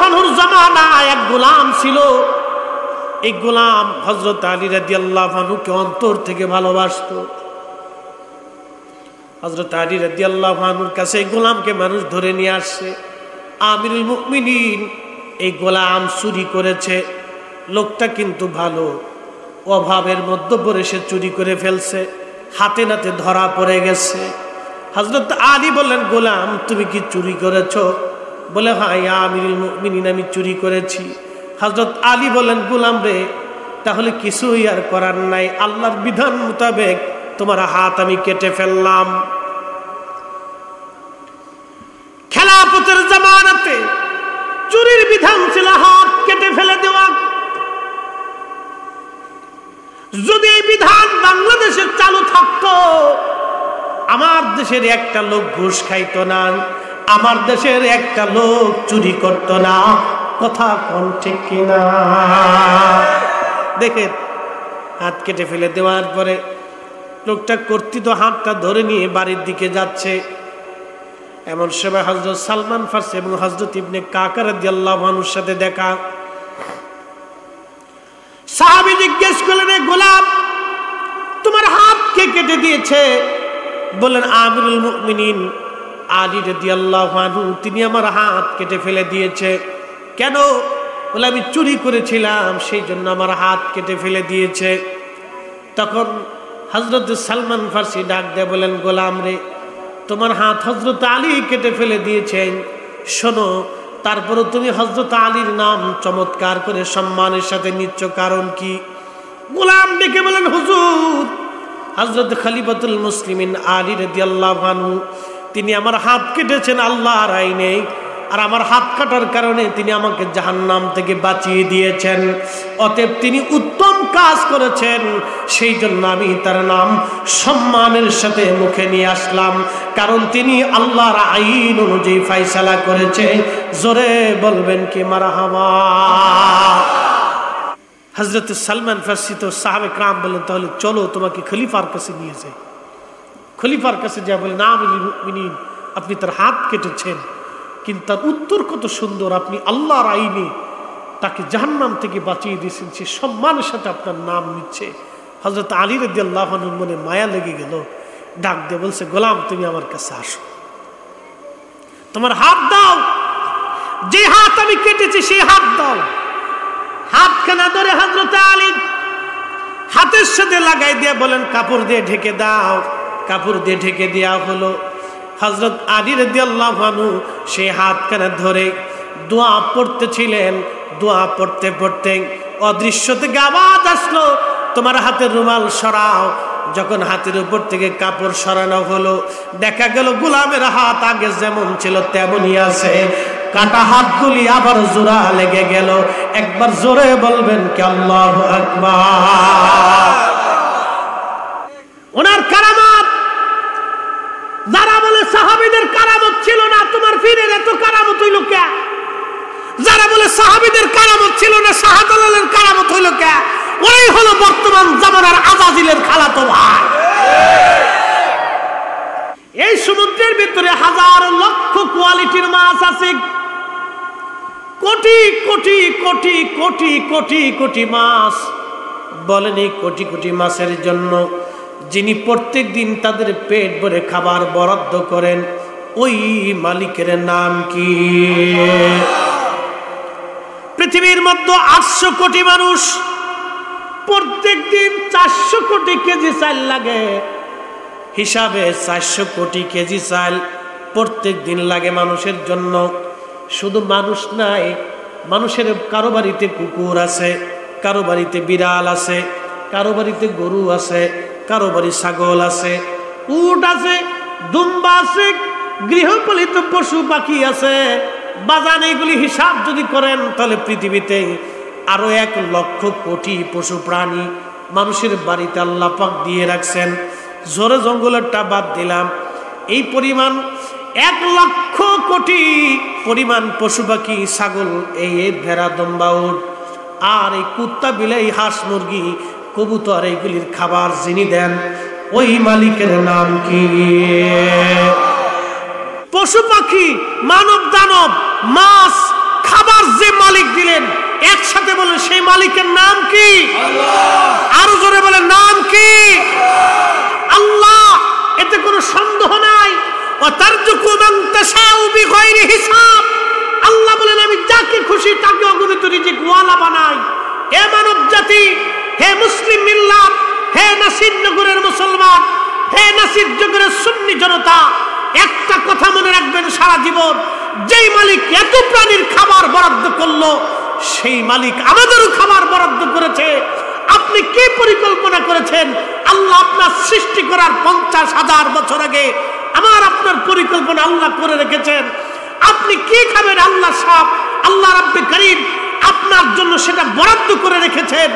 আনহুর জামানায় এক গোলাম ছিল। এই গোলাম হযরত আলী রাদিয়াল্লাহু আনহুকে অন্তর থেকে ভালোবাসত। হযরত আলী রাদিয়াল্লাহু আনহুর কাছে এই গোলামকে মানুষ ধরে নিয়ে আসছে। আমিরুল মুমিনিন, এই গোলাম চুরি করেছে, লোকটা কিন্তু ভালো, অভাবের মধ্যে পড়ে সে চুরি করে ফেলছে, হাতে নাতে ধরা পড়ে গেছে। হযরত আলী বললেন, গোলাম তুমি কি চুরি করেছো? বলে, হ্যাঁ ইয়া আমিরুল মুমিনিন, আমি চুরি করেছি। হযরত আলী বললেন, গোলাম রে, তাহলে কিছুই আর করার নাই, আল্লাহর বিধান মোতাবেক তোমার হাত আমি কেটে ফেললাম। খেলাফতের জামানাতে চুরির বিধান ছিল হাত কেটে ফেলে দেওয়া। যদি এই বিধান বাংলাদেশে চালু থাকতো, আমার দেশের একটা লোক ঘুষ খাইতো না, আমার দেশের একটা লোক চুরি করতো না। কথা কোন ঠিক কিনা? দেখেন, হাত কেটে ফেলে দেওয়ার পরে লোকটা কর্তৃত হাতটা ধরে নিয়ে বাড়ির দিকে যাচ্ছে। এমন সময় হযরত সালমান ফারসি এবং হযরত ইবনে কাকা রাদিয়াল্লাহু আনহুর সাথে দেখা। সাহাবী জিজ্ঞেস করলেন, গোলাম তোমার হাত কে কেটে দিয়েছে? বললেন, আমিরুল মুমিনিন আলী রাদিয়াল্লাহু আনহু, তিনি আমার হাত কেটে ফেলে দিয়েছে। কেন? বলে, আমি চুরি করেছিলাম, সেই জন্য আমার হাত কেটে ফেলে দিয়েছে। তখন হযরত সালমান ফারসি ডাক দিয়ে বলেন, গোলাম রে, তোমার হাত হযরত আলী কেটে ফেলে দিয়েছেন, শোনো, তারপরে তুমি হযরত আলীর নাম চমৎকার করে সম্মানের সাথে নিচ্ছ, কারণ কি? গোলাম ডেকে বলেন, হুজুর, হযরত খলিফাতুল মুসলিমিন আলী রাদিয়াল্লাহু আনহু তিনি আমার হাত কেটেছেন আল্লাহর আইনে, আর আমার হাত কাটার কারণে তিনি আমাকে জাহান্নাম থেকে বাঁচিয়ে দিয়েছেন। অতএব তিনি উত্তম কাজ করেছেন, সেই জন্য আমি তার নাম সম্মানের সাথে মুখে নিয়ে আসলাম, কারণ তিনি আল্লাহর আইন অনুযায়ী ফয়সালা করেছে। জোরে বলবেন কি মারহাবা? হযরত সালমান ফারসি তো সাহাবে کرام বললেন, তাহলে চলো তোমাকে খলিফার কাছে নিয়ে যাই। খলিফার কাছে যা বলেন, আমিরুল মুমিনিন আপনি তার হাত কেটেছেন, কিন্তু তার উত্তর কত সুন্দর, আপনি আল্লাহর আইনে তাকে জাহান্নাম থেকে বাঁচিয়ে দিয়েছেন, সে সম্মানের সাথে আপনার নাম নিচ্ছে। হযরত আলী রাদিয়াল্লাহু আনহুর মনে মায়া লেগে গেল, ডাক দিয়ে বলছে, গোলাম তুমি আমার কাছে আসো, তোমার হাত দাও, যে হাত আমি কেটেছি সেই হাত দাও। হাতখানা ধরে হযরত আলী হাতের সাথে লাগাই দিয়ে বলেন, কাপড় দিয়ে ঢেকে দাও। কাপড় দিয়ে ঢেকে দেওয়া হলো। হযরত আলী রাদিয়াল্লাহু আনহু সেই হাতখানা ধরে দোয়া পড়তেছিলেন। দোয়া পড়তে পড়তে অদৃশ্য থেকে আওয়াজ আসলো, তোমার হাতের রুমাল সরাও। যখন হাতের উপর থেকে কাপড় সরানো হলো, দেখা গেল গোলামের হাত আগে যেমন ছিল তেমনই আছে, কাটা হাতগুলি আবার জোড়া লেগে গেল। একবার জোরে বলবেন কি আল্লাহু আকবার? ওনার কারামত, যারা বলে সাহাবীদের কারামত ছিল না, তোমার পীরের এত কারামত হইল কে? যারা বলে সাহাবীদের কারামত ছিল না, শাহজালালের কারামত হইল কে? ওই হলো বর্তমান জামানার আজাজিলের খালাতো ভাই। এই সমুদ্রের ভিতরে হাজার লক্ষ কোয়ালিটির মাছ আছে, কোটি কোটি কোটি কোটি কোটি কোটি মাছ। বলেন, এই কোটি কোটি মাছের জন্য যিনি প্রত্যেক দিন তাদের পেট ভরে খাবার বরাদ্দ করেন, ওই মালিকের নাম কি? পৃথিবীর মধ্যে 800 কোটি মানুষ, প্রত্যেক দিন 400 কোটি কেজি চাল লাগে। হিসাবে 400 কোটি কেজি চাল প্রত্যেক দিন লাগে মানুষের জন্য। শুধু মানুষ নাই, মানুষের কারো বাড়িতে কুকুর আছে, কারো বাড়িতে বিড়াল আছে, কারো বাড়িতে গরু আছে, কারো বাড়ি ছাগল আছে, উট আছে, দুম্বা আছে, গৃহপালিত পশু পাখি আছে। বাজান এইগুলি হিসাব যদি করেন, তাহলে পৃথিবীতে আরো 1 লক্ষ কোটি পশু প্রাণী মানুষের বাড়িতে আল্লাহ পাক দিয়ে রাখছেন। জোরে জঙ্গলেরটা বাদ দিলাম, এই পরিমাণ 1 লক্ষ কোটি পরিমাণ পশু পাখি, ছাগল, এই ভেড়া, দম্বা, উট, আর এই কুত্তা, বিলাই, হাঁস, মুরগি, কবুতর, এইগুলির খাবার যিনি দেন, ওই মালিকের নাম কি? পশু পাখি, মানব দানব, মাছ খাবার যে মালিক দিলেন, একসাথে বলেন সেই মালিকের নাম কি? আরো জোরে বলেন নাম কি? আল্লাহ। এতে কোনো সন্দেহ নাই। ওয়াতারযুকু মান তাশাউ বিগাইরি হিসাব। আল্লাহ বলেন আমি যাকে খুশি তাকে অগণিত রিজিক ওয়ালা বানাই। হে মানব জাতি, হে মুসলিম মিল্লাত, হে নাসিরনগরের মুসলমান, হে নাসিরনগরের সুন্নি জনতা, একটা কথা মনে রাখবেন সারা জীবন, যেই মালিক এত প্রাণীর খাবার বরাদ্দ করলো সেই মালিক আমাদেরও খাবার বরাদ্দ করেছে। আপনি কি পরিকল্পনা করেছেন? আল্লাহ আপনার সৃষ্টি করার 50,000 বছর আগে আমার আপনার পরিকল্পনা আল্লাহ করে রেখেছেন। আপনি কি খাবেন আল্লাহ সব, আল্লাহ রাব্বে কারীম আপনার জন্য সেটা বরাদ্দ করে রেখেছেন।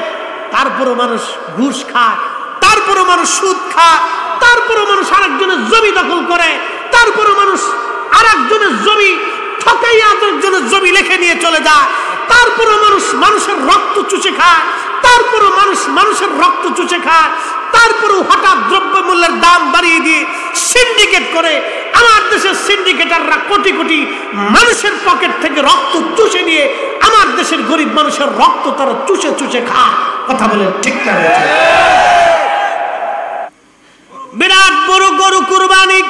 তারপরও মানুষ ঘুষ খায়, তারপরও মানুষ সুদ খায়, তারপরও মানুষ আরেকজনের জমি দখল করে, তারপরও মানুষ আরেকজনের জমি ঠকাইয়া আরেকজনের জমি লিখে নিয়ে চলে যায়, তারপরও মানুষ মানুষের রক্ত চুষে খায়, তারপরও মানুষ মানুষের রক্ত চুষে খায়, তারপরও হঠাৎ দ্রব্যমূল্যের দাম বাড়িয়ে দিয়ে সিন্ডিকেট করে। আমার দেশের সিন্ডিকেটাররা কোটি কোটি মানুষের পকেট থেকে রক্ত চুষে নিয়ে আমার দেশের গরিব মানুষের রক্ত তারা চুষে চুষে খায়। কথা বলে ঠিক না? বিরাট বড় গরু কুরবানি,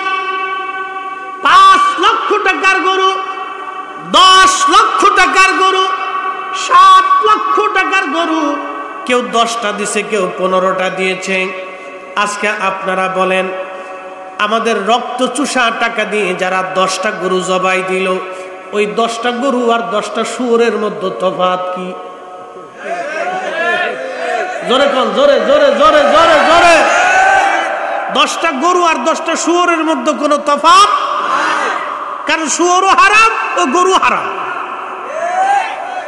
5 লক্ষ টাকার গরু, 10 লক্ষ টাকার গরু, 7 লক্ষ টাকার গরু, কেউ 10টা দিছে, কেউ 15টা দিয়েছে। আজকে আপনারা বলেন আমাদের রক্ত চুষা টাকা দিয়ে যারা 10টা গরু জবাই দিল, ওই 10টা গরু আর 10টা শুয়োরের মধ্যে তফাৎ কি? জোরে কোন, জোরে জোরে জোরে জোরে জোরে। 10টা গরু আর 10টা শুয়োরের মধ্যে কোনো তফাৎ? কারণ শুয়োরও হারাম ও গরু হারাম।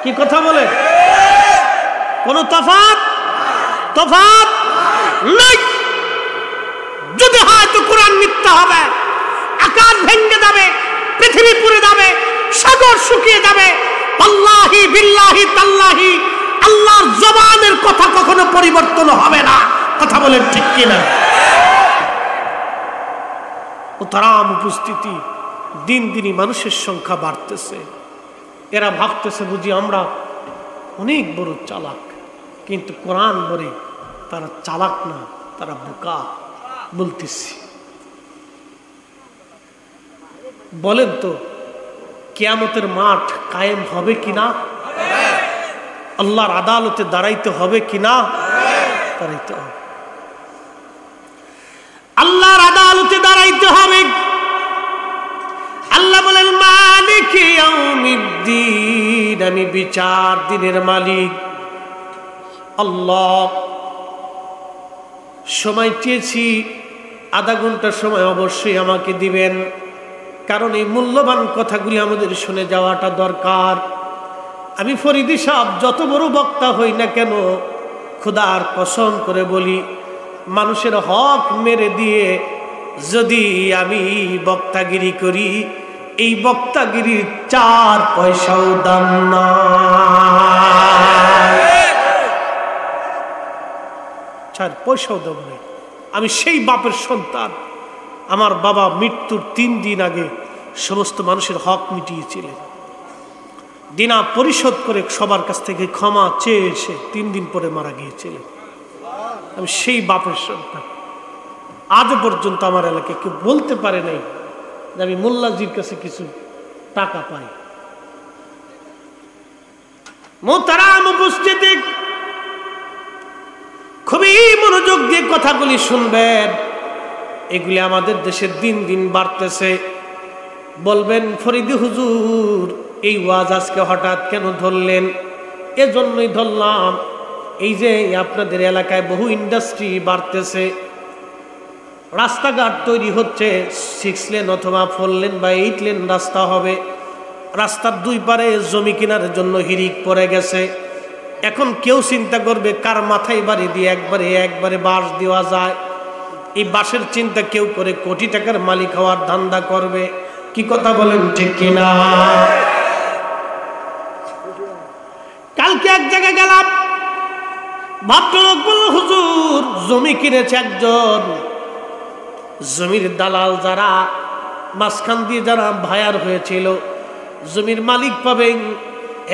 কি কথা বলেন? কোন তফাৎ? তফাৎ নাই। যদি হয় তো কোরআন মিথ্যা হবে, আকাশ ভেঙে যাবে, পৃথিবী পুড়ে যাবে, সাগর শুকিয়ে যাবে। আল্লাহি বিল্লাহি তাল্লাহি আল্লাহর জবানের কথা কখনো পরিবর্তন হবে না। কথা বলেন ঠিক কিনা? উত্তরাম উপস্থিতি, দিন দিনই মানুষের সংখ্যা বাড়তেছে। এরা ভাবতেছে বুঝি আমরা অনেক বড় চালাক, কিন্তু কোরআন বলে তারা চালাক না, তারা বোকা। বলতেছি বলেন তো কিয়ামতের মাঠ কায়েম হবে কিনা? আল্লাহর আদালতে দাঁড়াইতে হবে কিনা? দাঁড়াইতে হবে। আল্লাহর আদালতে দাঁড়াইতে হবে। আল্লাহ বলেন মালিকি ইয়াউমিদ্দিন, আমি বিচার দিনের মালিক আল্লাহ। সময় চেয়েছি, আধা ঘন্টা সময় অবশ্যই আমাকে দিবেন, কারণ এই মূল্যবান কথাগুলি আমাদের শুনে যাওয়াটা দরকার। আমি ফরিদি সাহেব যত বড় বক্তা হই না কেন, খোদার কসম করে বলি, মানুষের হক মেরে দিয়ে যদি আমি বক্তাগিরি করি, এই বক্তাগিরির 4 পয়সাও দাম না। 4 পয়সাও দাম নেই। আমি সেই বাপের সন্তান, আমার বাবা মৃত্যুর 3 দিন আগে সমস্ত মানুষের হক মিটিয়েছিলেন, দিনা পরিশোধ করে সবার কাছ থেকে ক্ষমা চেয়ে এসে 3 দিন পরে মারা গিয়েছিলেন। আমি সেই বাপের সন্তান। আজ পর্যন্ত আমার এলাকায় কেউ বলতে পারে নাই যে আমি মোল্লাজির কাছে কিছু টাকা পাই। মোহতারাম উপস্থিতি, খুবই মনোযোগ দিয়ে কথাগুলি শুনবেন। এগুলি আমাদের দেশে দিন দিন বাড়তেছে। বলবেন ফরিদি হুজুর এই ওয়াজ আজকে হঠাৎ কেন ধরলেন? এজন্যই ধরলাম, এই যে আপনাদের এলাকায় বহু ইন্ডাস্ট্রি বাড়তেছে, রাস্তাঘাট তৈরি হচ্ছে, 6 লেন অথবা 4 লেন বা 8 লেন রাস্তা হবে। রাস্তার 2 পারে জমি কেনার জন্য হিরিক পড়ে গেছে। এখন কেউ চিন্তা করবে কার মাথায় বাড়ি দিয়ে একবারে বাঁশ দেওয়া যায়। এই বাঁশের চিন্তা কেউ করে কোটি টাকার মালিক হওয়ার ধান্দা করবে। কি কথা বলেন ঠিক কিনা? কালকে এক জায়গায় গেলাম, ভদ্রলোক বলল হুজুর জমি কিনেছে একজন। জমির দালাল যারা মাঝখান দিয়ে যারা ভায়ার হয়েছিল, জমির মালিক পাবেন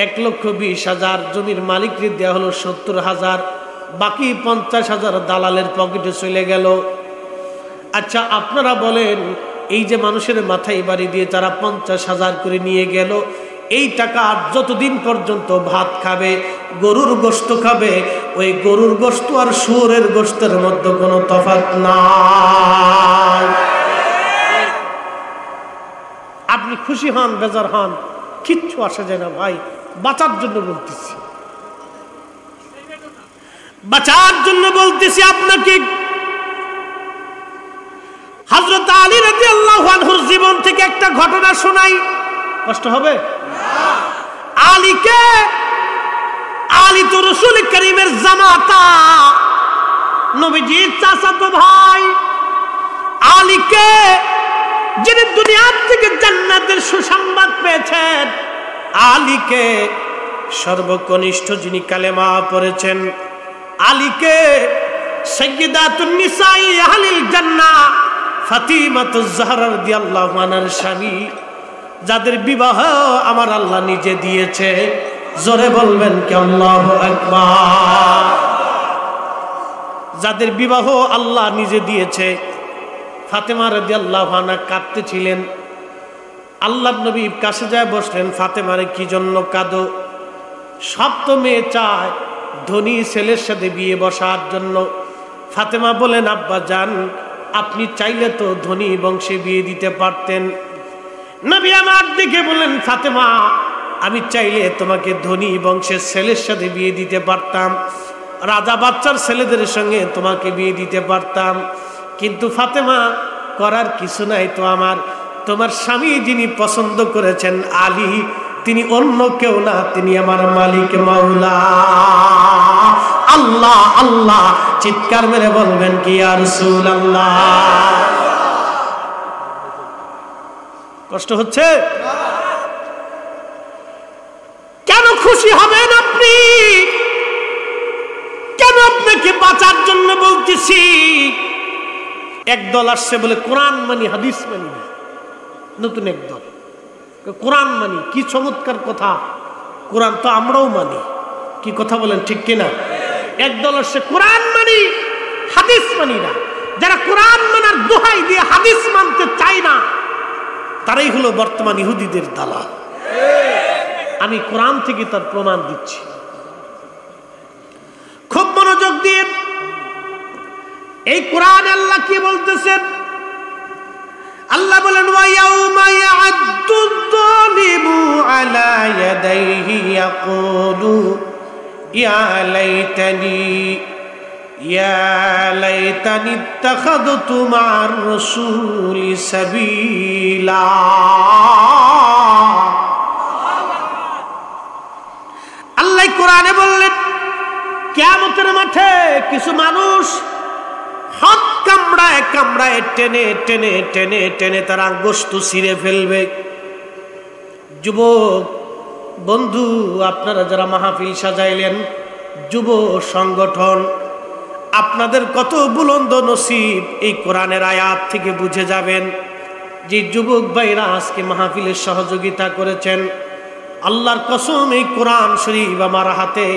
1,20,000 জমির মালিককে দেওয়া হলো 70,000, বাকি 50,000 দালালের পকেটে চলে গেল। আচ্ছা আপনারা বলেন, এই যে মানুষের মাথায় বাড়ি দিয়ে তারা 50,000 করে নিয়ে গেল, এই টাকা যতদিন পর্যন্ত ভাত খাবে, গরুর গোশত খাবে, ওই গরুর গোশত আর শুয়োরের গোশতের মধ্যে কোনো তফাৎ নাই। আপনি খুশি হন বেজার হন, কিচ্ছু আসে যায় না ভাই। বাঁচার জন্য বলতেছি, বাঁচার জন্য বলতেছি আপনাকে। হযরত আলী রাদিয়াল্লাহু আনহুর জীবন থেকে একটা ঘটনা শোনাই, কষ্ট হবে? আলী তো রাসূল করিমের জামাতা, নবীজির চাচাতো ভাই। আলীকে যিনি দুনিয়ার থেকে জান্নাতের সুসংবাদ পেয়েছেন, আলীকে সর্বকনিষ্ঠ যিনি কালেমা পড়েছেন, আলীকে সাইয়্যিদাতুন নিসাই আহলিল জান্নাহ ফাতিমাতুজ জাহরা রাদিয়াল্লাহু আনহার স্বামী, যাদের বিবাহ আমার আল্লাহ নিজে দিয়েছে। জোরে বলবেন কি আল্লাহু আকবার। যাদের বিবাহ আল্লাহ নিজে দিয়েছে। ফাতেমা রাদিয়াল্লাহু আনহা কাঁদতেছিলেন। আল্লাহর নবী কাছে যায় বসলেন, ফাতেমারে কি জন্য কাঁদো? সব তো মেয়ে চায় ধনী ছেলের সাথে বিয়ে বসার জন্য। ফাতেমা বলেন, আব্বা জান, আপনি চাইলে তো ধনী বংশে বিয়ে দিতে পারতেন। নবী আমার দিকে বলেন, ফাতেমা, আমি চাইলে তোমাকে ধনী বংশের ছেলের সাথে বিয়ে দিতে পারতাম, রাজা বাচ্চার ছেলেদের সঙ্গে তোমাকে বিয়ে দিতে পারতাম, কিন্তু ফাতেমা করার কিছু নাই তো আমার। তোমার স্বামী যিনি পছন্দ করেছেন আলী, তিনি অন্য কেউ না, তিনি আমার মালিক মাওলা আল্লাহ। আল্লাহ চিৎকার মেরে বলবেন কি ইয়া রাসূলুল্লাহ। কষ্ট হচ্ছে? কেন খুশি হবেন আপনি? কেন আপনাকে বাঁচার জন্য বলতেছি। একদল আসছে বলে কোরআন মানি হাদিস মানি না, নতুন একদল কোরআন মানি। কি চমৎকার কথা, কোরআন তো আমরাও মানি। কি কথা বলেন, ঠিক কিনা? একদল আসছে কোরআন মানি হাদিস মানি না। যারা কোরআন মানার দোহাই দিয়ে হাদিস মানতে চায় না, তারাই হলো বর্তমান ইহুদিদের দালাল। আমি কোরআন থেকে তার প্রমাণ দিচ্ছি, খুব মনোযোগ দিয়ে। এই কোরআন আল্লাহ কি বলতেছেন? আল্লাহ বলেন, ওয়া ইয়াউমা ইয়া'আদ্দুয যালিমু আলা ইয়াদাইহি ইয়াকুলু ইয়া লাইতানি ইত্তাখাযতু মা'আর রাসূলি সাবিলা। আল্লাহ কোরআনে বললেন, কিয়ামতের মাঠে কিছু মানুষ হাত কামড়ায় কামড়ায় টেনে টেনে টেনে টেনে তারা গোশত ছিঁড়ে ফেলবে। যুবক বন্ধু, আপনারা যারা মাহফিল সাজাইলেন, যুব সংগঠন, আপনাদের কত বুলন্দ নসিব এই কোরআনের আয়াত থেকে বুঝে যাবেন। যে যুবক ভাইরা আজকে মাহফিলের সহযোগিতা করেছেন, আল্লাহর কসম এই কোরআন শরীফ আমার হাতে,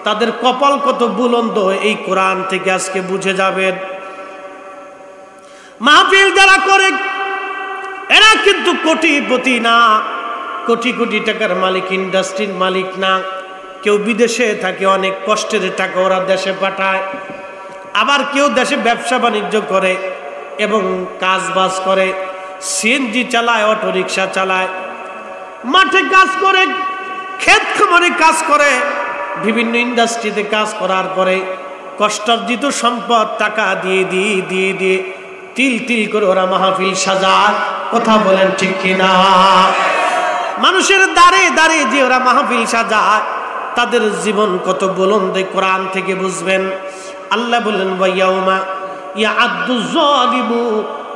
তাদের কপাল কত বুলন্দ এই কোরআন থেকে আজকে বুঝে যাবেন। মাহফিল যারা করে এরা কিন্তু কোটিপতি না, কোটি কোটি টাকার মালিক, ইন্ডাস্ট্রির মালিক না। কেউ বিদেশে থাকে, অনেক কষ্টের টাকা ওরা দেশে পাঠায়। আবার কেউ দেশে ব্যবসা বাণিজ্য করে এবং কাজ বাজ করে, সিএনজি চালায়, অটো রিক্সা চালায়, মাঠে কাজ করে, ক্ষেত খামারে কাজ করে, বিভিন্ন ইন্ডাস্ট্রিতে কাজ করার পরে কষ্টার্জিত সম্পদ টাকা দিয়ে দিয়ে দিয়ে দিয়ে তিল তিল করে ওরা মাহফিল সাজায়। কথা বলেন ঠিক কিনা? মানুষের দ্বারে দ্বারে যে ওরা মাহফিল সাজায়, তাদের জীবন কত বুলন্দ কোরআন থেকে বুঝবেন। আল্লাহ বললেন, ওয়া ইয়াউমা ইয়া'আদ্দুয যালিমু,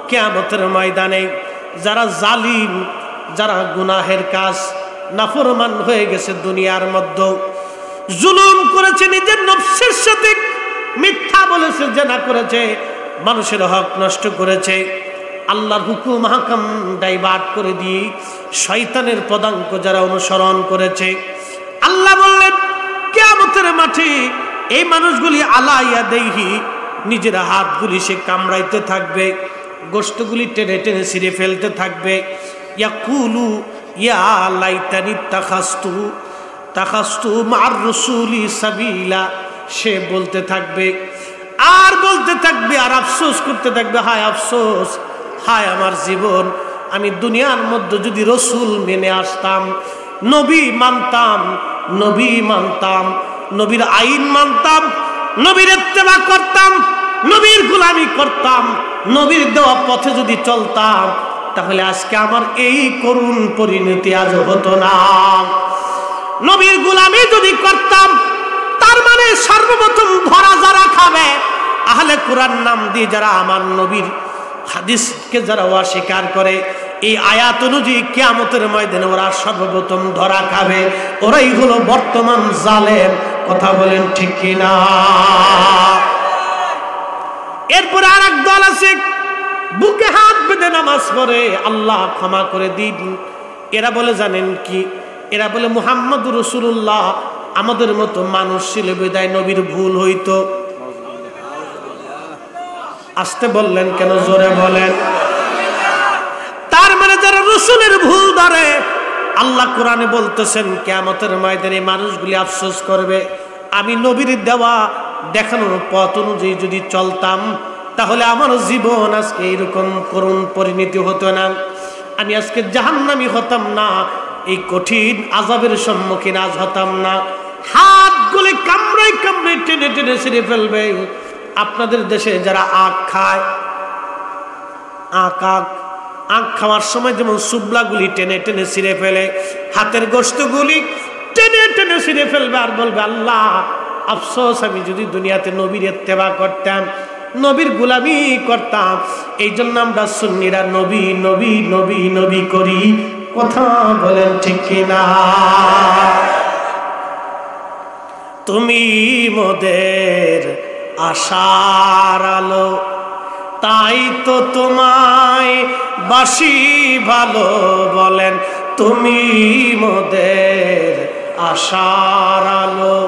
কিয়ামতের ময়দানে যারা জালিম, যারা গুনাহের কাজ নাফরমান হয়ে গেছে, দুনিয়ার মধ্যে জুলুম করেছে, নিজের নফসের সাথে মিথ্যা বলেছে, জেনা করেছে, মানুষের হক নষ্ট করেছে, আল্লাহর হুকুম হাকাম ডাইভার্ট করে দিয়ে শয়তানের পদাঙ্ক যারা অনুসরণ করেছে, আল্লাহ বললেন কিয়ামতের মাঠে এই মানুষগুলি আলা ইয়াদাইহি নিজের হাতগুলি সে কামড়াইতে থাকবে, গোশতগুলি টেনে টেনে ছিঁড়ে ফেলতে থাকবে। ইয়াকুলু ইয়া লাইতানি তাখাস্তু মা'আর রাসূলি সাবিলা, সে বলতে থাকবে আর বলতে থাকবে আর আফসোস করতে থাকবে, হায় আফসোস, হায় আমার জীবন, আমি দুনিয়ার মধ্যে যদি রসুল মেনে আসতাম, নবী মানতাম, নবীর আইন মানতাম, নবীর ইত্তেবা করতাম, নবীর গোলামি করতাম, নবীর দেওয়া পথে যদি চলতাম, তাহলে আজকে আমার এই করুণ পরিণতি আজ হতো না। নবীর গোলামি যদি করতাম, তার মানে সর্বপ্রথম ধরা যারা খাবে আহলে কোরআন নাম দিয়ে যারা আমার নবীর হাদিসকে যারা অস্বীকার করে, এই আয়াত অনুযায়ী কিয়ামতের ময়দানে ওরা সর্বপ্রথম ধরা খাবে, ওরাই হলো বর্তমান জালেম। কথা বলেন ঠিক কিনা? এরপরে আর এক দল আছে বুকে হাত বেঁধে নামাজ পড়ে, আল্লাহ ক্ষমা করে দিন। এরা বলে জানেন কি? এরা বলে মুহাম্মদুর রাসূলুল্লাহ আমাদের মতো মানুষ ছিল বিদায় নবীর ভুল হইতো। আসতে বললেন কেন? জোরে বলেন। তার মানে যারা রসুলের ভুল ধরে, আল্লাহ কোরআনে বলতেছেন কিয়ামতের ময়দানে মানুষগুলি আফসোস করবে, আমি নবীর দেওয়া দেখানোর পথ অনুযায়ী যদি চলতাম, তাহলে আমার জীবন আজকে এরকম করুণ পরিণতি হতো না, আমি আজকে জাহান্নামী হতাম না, এই কঠিন আযাবের সম্মুখীন আজ হতাম না। হাতগুলি কামড়াই কামড়াই টেনে টেনে ছিঁড়ে ফেলবে। আপনাদের দেশে যারা আখ খায়, আখ খাওয়ার সময় যেমন সুবলাগুলি টেনে টেনে ছিঁড়ে ফেলে, হাতের গোশতগুলি টেনে টেনে ছিঁড়ে ফেলবে আর বলবে আল্লাহ আফসোস, আমি যদি দুনিয়াতে নবীর ইত্তেবা করতাম, নবীর গোলামি করতাম। এই জন্য আমরা সুন্নিরা নবী নবী নবী নবী করি। কথা বলেন ঠিক কিনা? তুমি মোদের আশার আলো, তাই তো তোমায় বাসি ভালো। বলেন তুমি মোদের আশার আলো,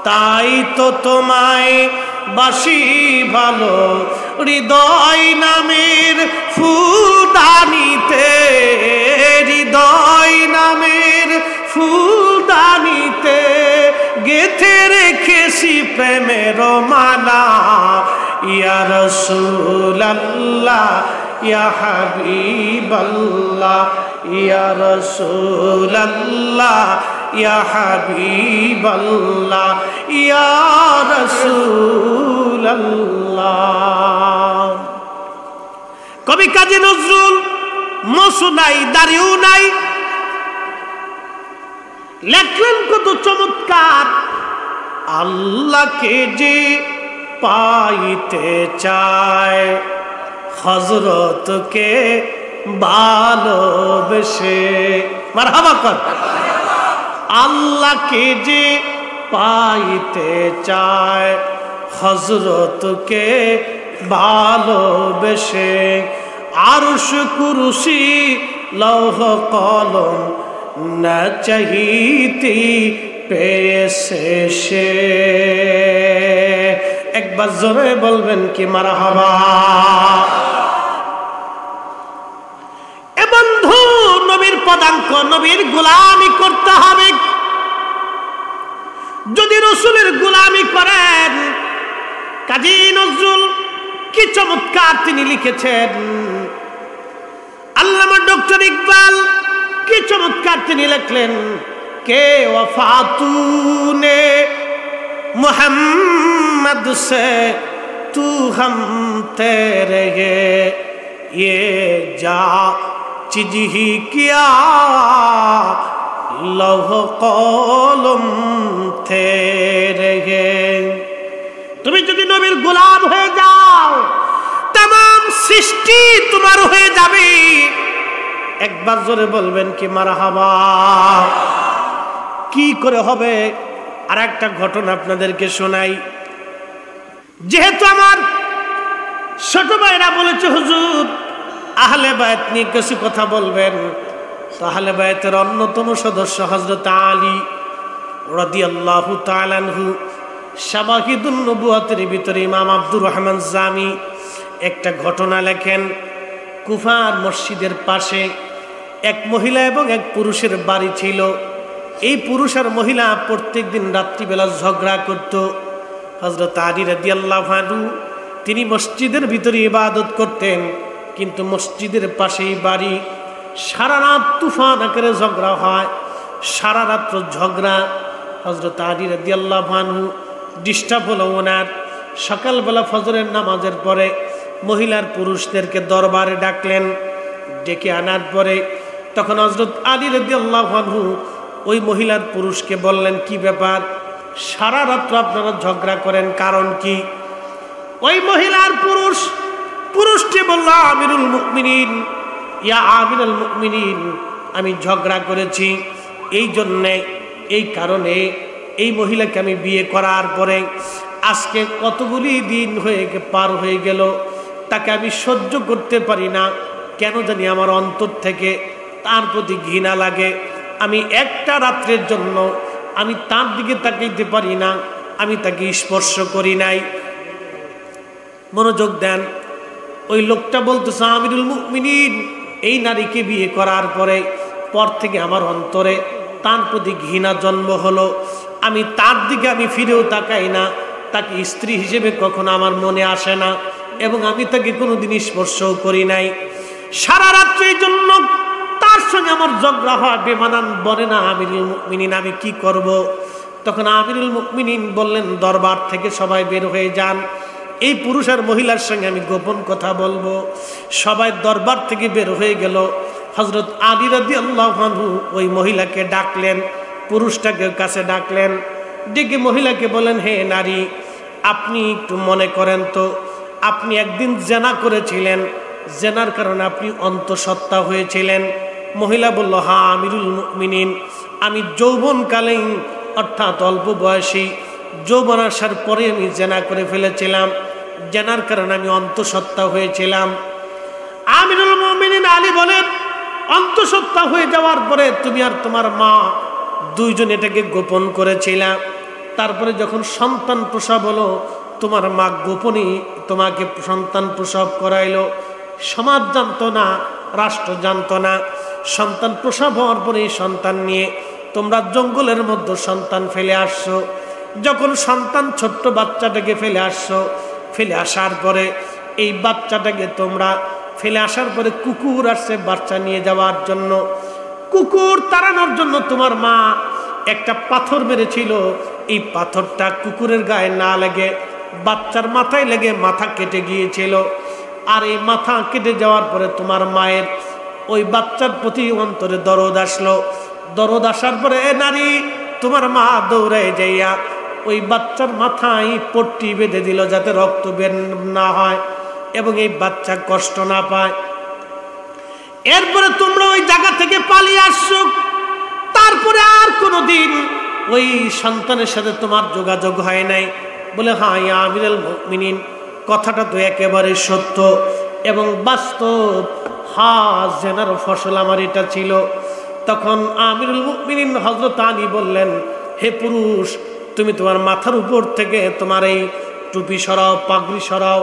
তাই তো তোমায় বাসি ভালো। হৃদয় নামের ফুলদানিতে, হৃদয় নামের ফুলদানিতে গেথে রেখেছি প্রেমের মালা। ইয়া রাসূলুল্লাহ ইয়া হাবিবাল্লাহ, ইয়া রাসূলুল্লাহ ইয়া হাবিবাল্লাহ, ইয়া রাসূলুল্লাহ। কবি কাজী নজরুল মসু নাই, দাড়িও নাই, লেখলেন কত চমৎকার। আল্লাহকে যে পাইতে চায় হযরতকে ভালোবেসে, মারহাবা কর। আল্লাহকে যে পাইতে চায় হযরতকে ভালোবেসে, আরশ কুরসি লৌহ কলম না চাহিতি পেয়েছে সে। একবার জোরে বলবেন কি মারহাবা। এ বন্ধু, নবীর পদাঙ্ক, নবীর গোলামি করতে হবে। যদি রসুলের গোলামি করেন, কাজী নজরুল কি চমৎকার তিনি লিখেছেন, আল্লামা ডক্টর ইকবাল কি চমৎকার তিনি লিখলেন, কে ওয়াফা তূনে मोहम्मद से तू हम तेरे ये जा चीज ही किया लौह कलम तेरे। তুমি যদি নবীর গোলাম হয়ে যাও, तमाम সৃষ্টি তোমার হয়ে যাবে। একবার জোরে বলবেন কি মারহাবা। কি করে হবে? আর একটা ঘটনা আপনাদেরকে শোনাই। যেহেতু আমার ছোট ভাইরা বলেছে হুজুর আহলে বায়ত নিয়ে কিছু কথা বলবেন, তো আহলে বায়তের অন্যতম সদস্য হযরত আলী রাদিয়াল্লাহু তাআলা আনহু শাওয়াহিদুন নবুওয়াতের ভিতরে ইমাম আব্দুর রহমান জামি একটা ঘটনা লেখেন। কুফার মসজিদের পাশে এক মহিলা এবং এক পুরুষের বাড়ি ছিল। এই পুরুষ আর মহিলা প্রত্যেকদিন রাত্রিবেলা ঝগড়া করত। হযরত আলী রাদিয়াল্লাহু আনহু তিনি মসজিদের ভিতরে ইবাদত করতেন, কিন্তু মসজিদের পাশেই বাড়ি। সারা রাত তুফান আকারে ঝগড়া হয়, সারা রাত্র ঝগড়া। হযরত আলী রাদিয়াল্লাহু আনহু ডিস্টার্ব হলো ওনার। সকালবেলা ফজরের নামাজের পরে মহিলার পুরুষদেরকে দরবারে ডাকলেন। ডেকে আনার পরে তখন হযরত আলী রাদিয়াল্লাহু আনহু ওই মহিলার পুরুষকে বললেন, কি ব্যাপার, সারা রাত্র আপনারা ঝগড়া করেন, কারণ কি? ওই মহিলার পুরুষটি বলল, আমিরুল মুমিনিন, ইয়া আমিরুল মুমিনিন, আমি ঝগড়া করেছি এই জন্যে, এই কারণে এই মহিলাকে আমি বিয়ে করার পরে আজকে কতগুলি দিন পার হয়ে গেল, তাকে আমি সহ্য করতে পারি না। কেন জানি আমার অন্তর থেকে তার প্রতি ঘৃণা লাগে। আমি একটা রাত্রের জন্য আমি তার দিকে তাকাইতে পারি না, আমি তাকে স্পর্শ করি নাই। মনোযোগ দেন, ওই লোকটা বলতেছে, আমিরুল মুমিনিন, এই নারীকে বিয়ে করার পর থেকে আমার অন্তরে তার প্রতি ঘৃণা জন্ম হলো। আমি তার দিকে আমি ফিরেও তাকাই না, তাকে স্ত্রী হিসেবে কখনো আমার মনে আসে না, এবং আমি তাকে কোনোদিন স্পর্শও করি নাই। সারা রাত্রির জন্য তার সঙ্গে আমার ঝগড়া হয়, বেমানান বলে না আমিরুল মুমিনিন, আমি কি করব? তখন আমিরুল মুমিনিন বললেন, দরবার থেকে সবাই বের হয়ে যান, এই পুরুষ আর মহিলার সঙ্গে আমি গোপন কথা বলবো। সবাই দরবার থেকে বের হয়ে গেল। হযরত আলী রাদিয়াল্লাহু আনহু ওই মহিলাকে ডাকলেন, পুরুষটাকে কাছে ডাকলেন, ডেকে মহিলাকে বলেন, হে নারী, আপনি একটু মনে করেন তো, আপনি একদিন জেনা করেছিলেন, জেনার কারণে আপনি অন্তঃসত্ত্বা হয়েছিলেন। মহিলা বলল, হ্যাঁ আমিরুল মুমিনিন, আমি যৌবনকালীন অর্থাৎ অল্প বয়সী যৌবন আসার পরে আমি জেনা করে ফেলেছিলাম, জেনার কারণে আমি অন্তঃসত্ত্বা হয়েছিলাম। আমিরুল মুমিনিন আলী বলেন, অন্তঃসত্ত্বা হয়ে যাওয়ার পরে তুমি আর তোমার মা দুইজন এটাকে গোপন করেছিলাম। তারপরে যখন সন্তান প্রসব হলো, তোমার মা গোপনে তোমাকে সন্তান প্রসব করাইলো। সমাজ জানতো না, রাষ্ট্র জানতো না। সন্তান প্রসব হওয়ার পরে এই সন্তান নিয়ে তোমরা জঙ্গলের মধ্যে সন্তান ফেলে আসছো। যখন সন্তান ছোট্ট বাচ্চাটাকে ফেলে আসছো, ফেলে আসার পরে এই বাচ্চাটাকে তোমরা ফেলে আসার পরে কুকুর আসছে বাচ্চা নিয়ে যাওয়ার জন্য। কুকুর তাড়ানোর জন্য তোমার মা একটা পাথর মেরেছিল। এই পাথরটা কুকুরের গায়ে না লেগে বাচ্চার মাথায় লেগে মাথা কেটে গিয়েছিল। আর এই মাথা কেটে যাওয়ার পরে তোমার মায়ের ওই বাচ্চার প্রতি অন্তরে দরদ আসলো। দরদ আসার পরে এ নারী, তোমার মা দৌড়ে যাইয়া ওই বাচ্চার মাথায় পট্টি বেঁধে দিল, যাতে রক্ত বের না হয় এবং এই বাচ্চা কষ্ট না পায়। এরপরে তোমরা ওই জায়গা থেকে পালিয়ে আসছো। তারপরে আর কোনোদিন ওই সন্তানের সাথে তোমার যোগাযোগ হয় নাই। বলে, হ্যাঁ ইয়া আমিরুল মুমিনিন, কথাটা তো একেবারে সত্য এবং বাস্তব। হ্যাঁ, জেনার ফসল আমার এটা ছিল। তখন আমিরুল মুমিনিন হযরত আলী বললেন, হে পুরুষ, তুমি তোমার মাথার উপর থেকে তোমার এই টুপি সরাও, পাগড়ি সরাও।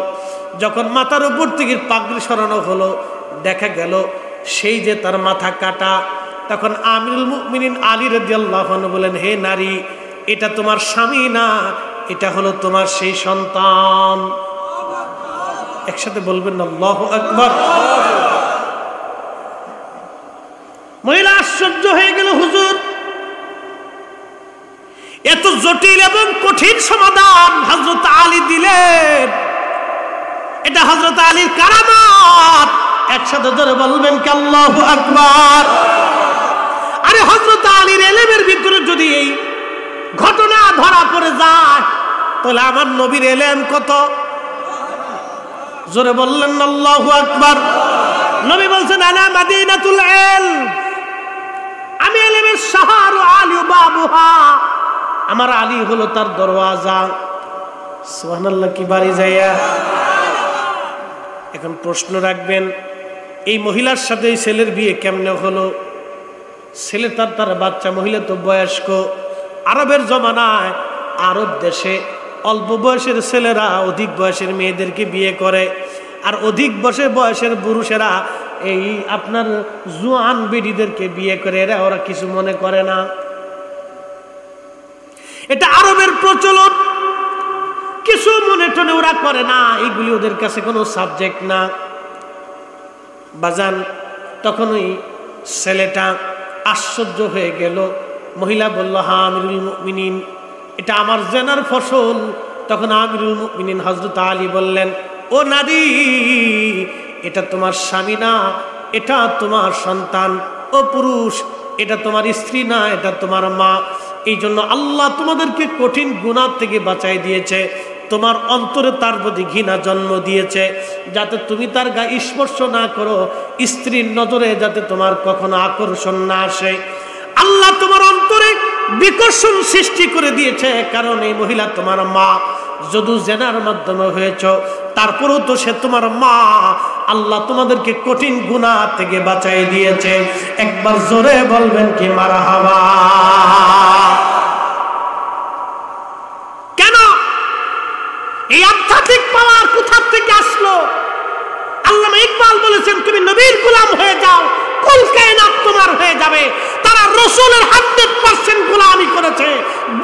যখন মাথার উপর থেকে পাগড়ি সরানো হলো, দেখা গেল সেই যে তার মাথা কাটা। তখন আমিরুল মুমিনিন আলী রাদিয়াল্লাহু আনহু বলেন, হে নারী, এটা তোমার স্বামী না, এটা হলো তোমার সেই সন্তান। একসাথে বলবেন না আল্লাহু আকবার। মহিলা আশ্চর্য হয়ে গেল, হুজুর, এত জটিল এবং কঠিন সমাধান হযরত আলী দিলেন, এটা হযরত আলীর কারামাত। একসাথে ধরে বলবেন কি আল্লাহু আকবার। আরে হযরত আলীর ইলমের ভিতরে যদি এই ঘটনা ধরা পড়ে যায়, তাহলে আমার নবীর ইলম কত। জোরে বললেন আল্লাহু আকবার। নবী বলছেন, আনা মাদিনাতুল ইলম, আমি ইলমের শহর, আলী বাবুহা, আমার আলী হলো তার দরওয়াজা। সুবহানাল্লাহ, কি বাড়ি যাইয়া। এখন প্রশ্ন রাখবেন, এই মহিলার সাথে এই ছেলের বিয়ে কেমনে হলো? ছেলে তার বাচ্চা, মহিলা তো বয়স্ক। আরবের জমানায় আরব দেশে অল্প বয়সের ছেলেরা অধিক বয়সের মেয়েদেরকে বিয়ে করে, আর অধিক বয়সের পুরুষেরা এই আপনার জোয়ান বেডিদেরকে বিয়ে করে। এরা ওরা কিছু মনে করে না, এটা আরবের প্রচলন, কিছু মনে টনে ওরা করে না, এইগুলি ওদের কাছে কোনো সাবজেক্ট না। বাজান তখন ওই ছেলেটা আশ্চর্য হয়ে গেল। মহিলা বলল, হ্যাঁ আমিরুল মুমিনিন, এটা আমার জেনার ফসল। তখন আমিরুল মুমিনিন হযরত আলী বললেন, ও নারী, এটা তোমার স্বামী না, এটা তোমার সন্তান। ও পুরুষ, এটা তোমার স্ত্রী না, এটা তোমার মা। এই জন্য আল্লাহ তোমাদেরকে কঠিন গুনাহ থেকে বাঁচাই দিয়েছে। তোমার অন্তরে তার প্রতি ঘৃণা জন্ম দিয়েছে, যাতে তুমি তার গায়ে স্পর্শ না করো, স্ত্রীর নজরে যাতে তোমার কখনো আকর্ষণ না আসে। আল্লাহ তোমার অন্তরে বিকর্ষণ সৃষ্টি করে দিয়েছে, কারণ এই মহিলা তোমার মা। যদু জেনার মাধ্যমে হয়েছ, তারপরেও তো সে তোমার মা। আল্লাহ তোমাদেরকে কঠিন গুনাহ থেকে বাঁচাই দিয়েছে। একবার জোরে বলবেন কি মারহাবা। কেন এই আধ্যাত্মিক পাওয়ার কোথা থেকে আসলো? আল্লামা ইকবাল বলেছেন, তুমি নবীর গোলাম হয়ে যাও, কুল কায়নাত তোমার হয়ে যাবে। তারা রাসূলের 100% গোলামি করেছে,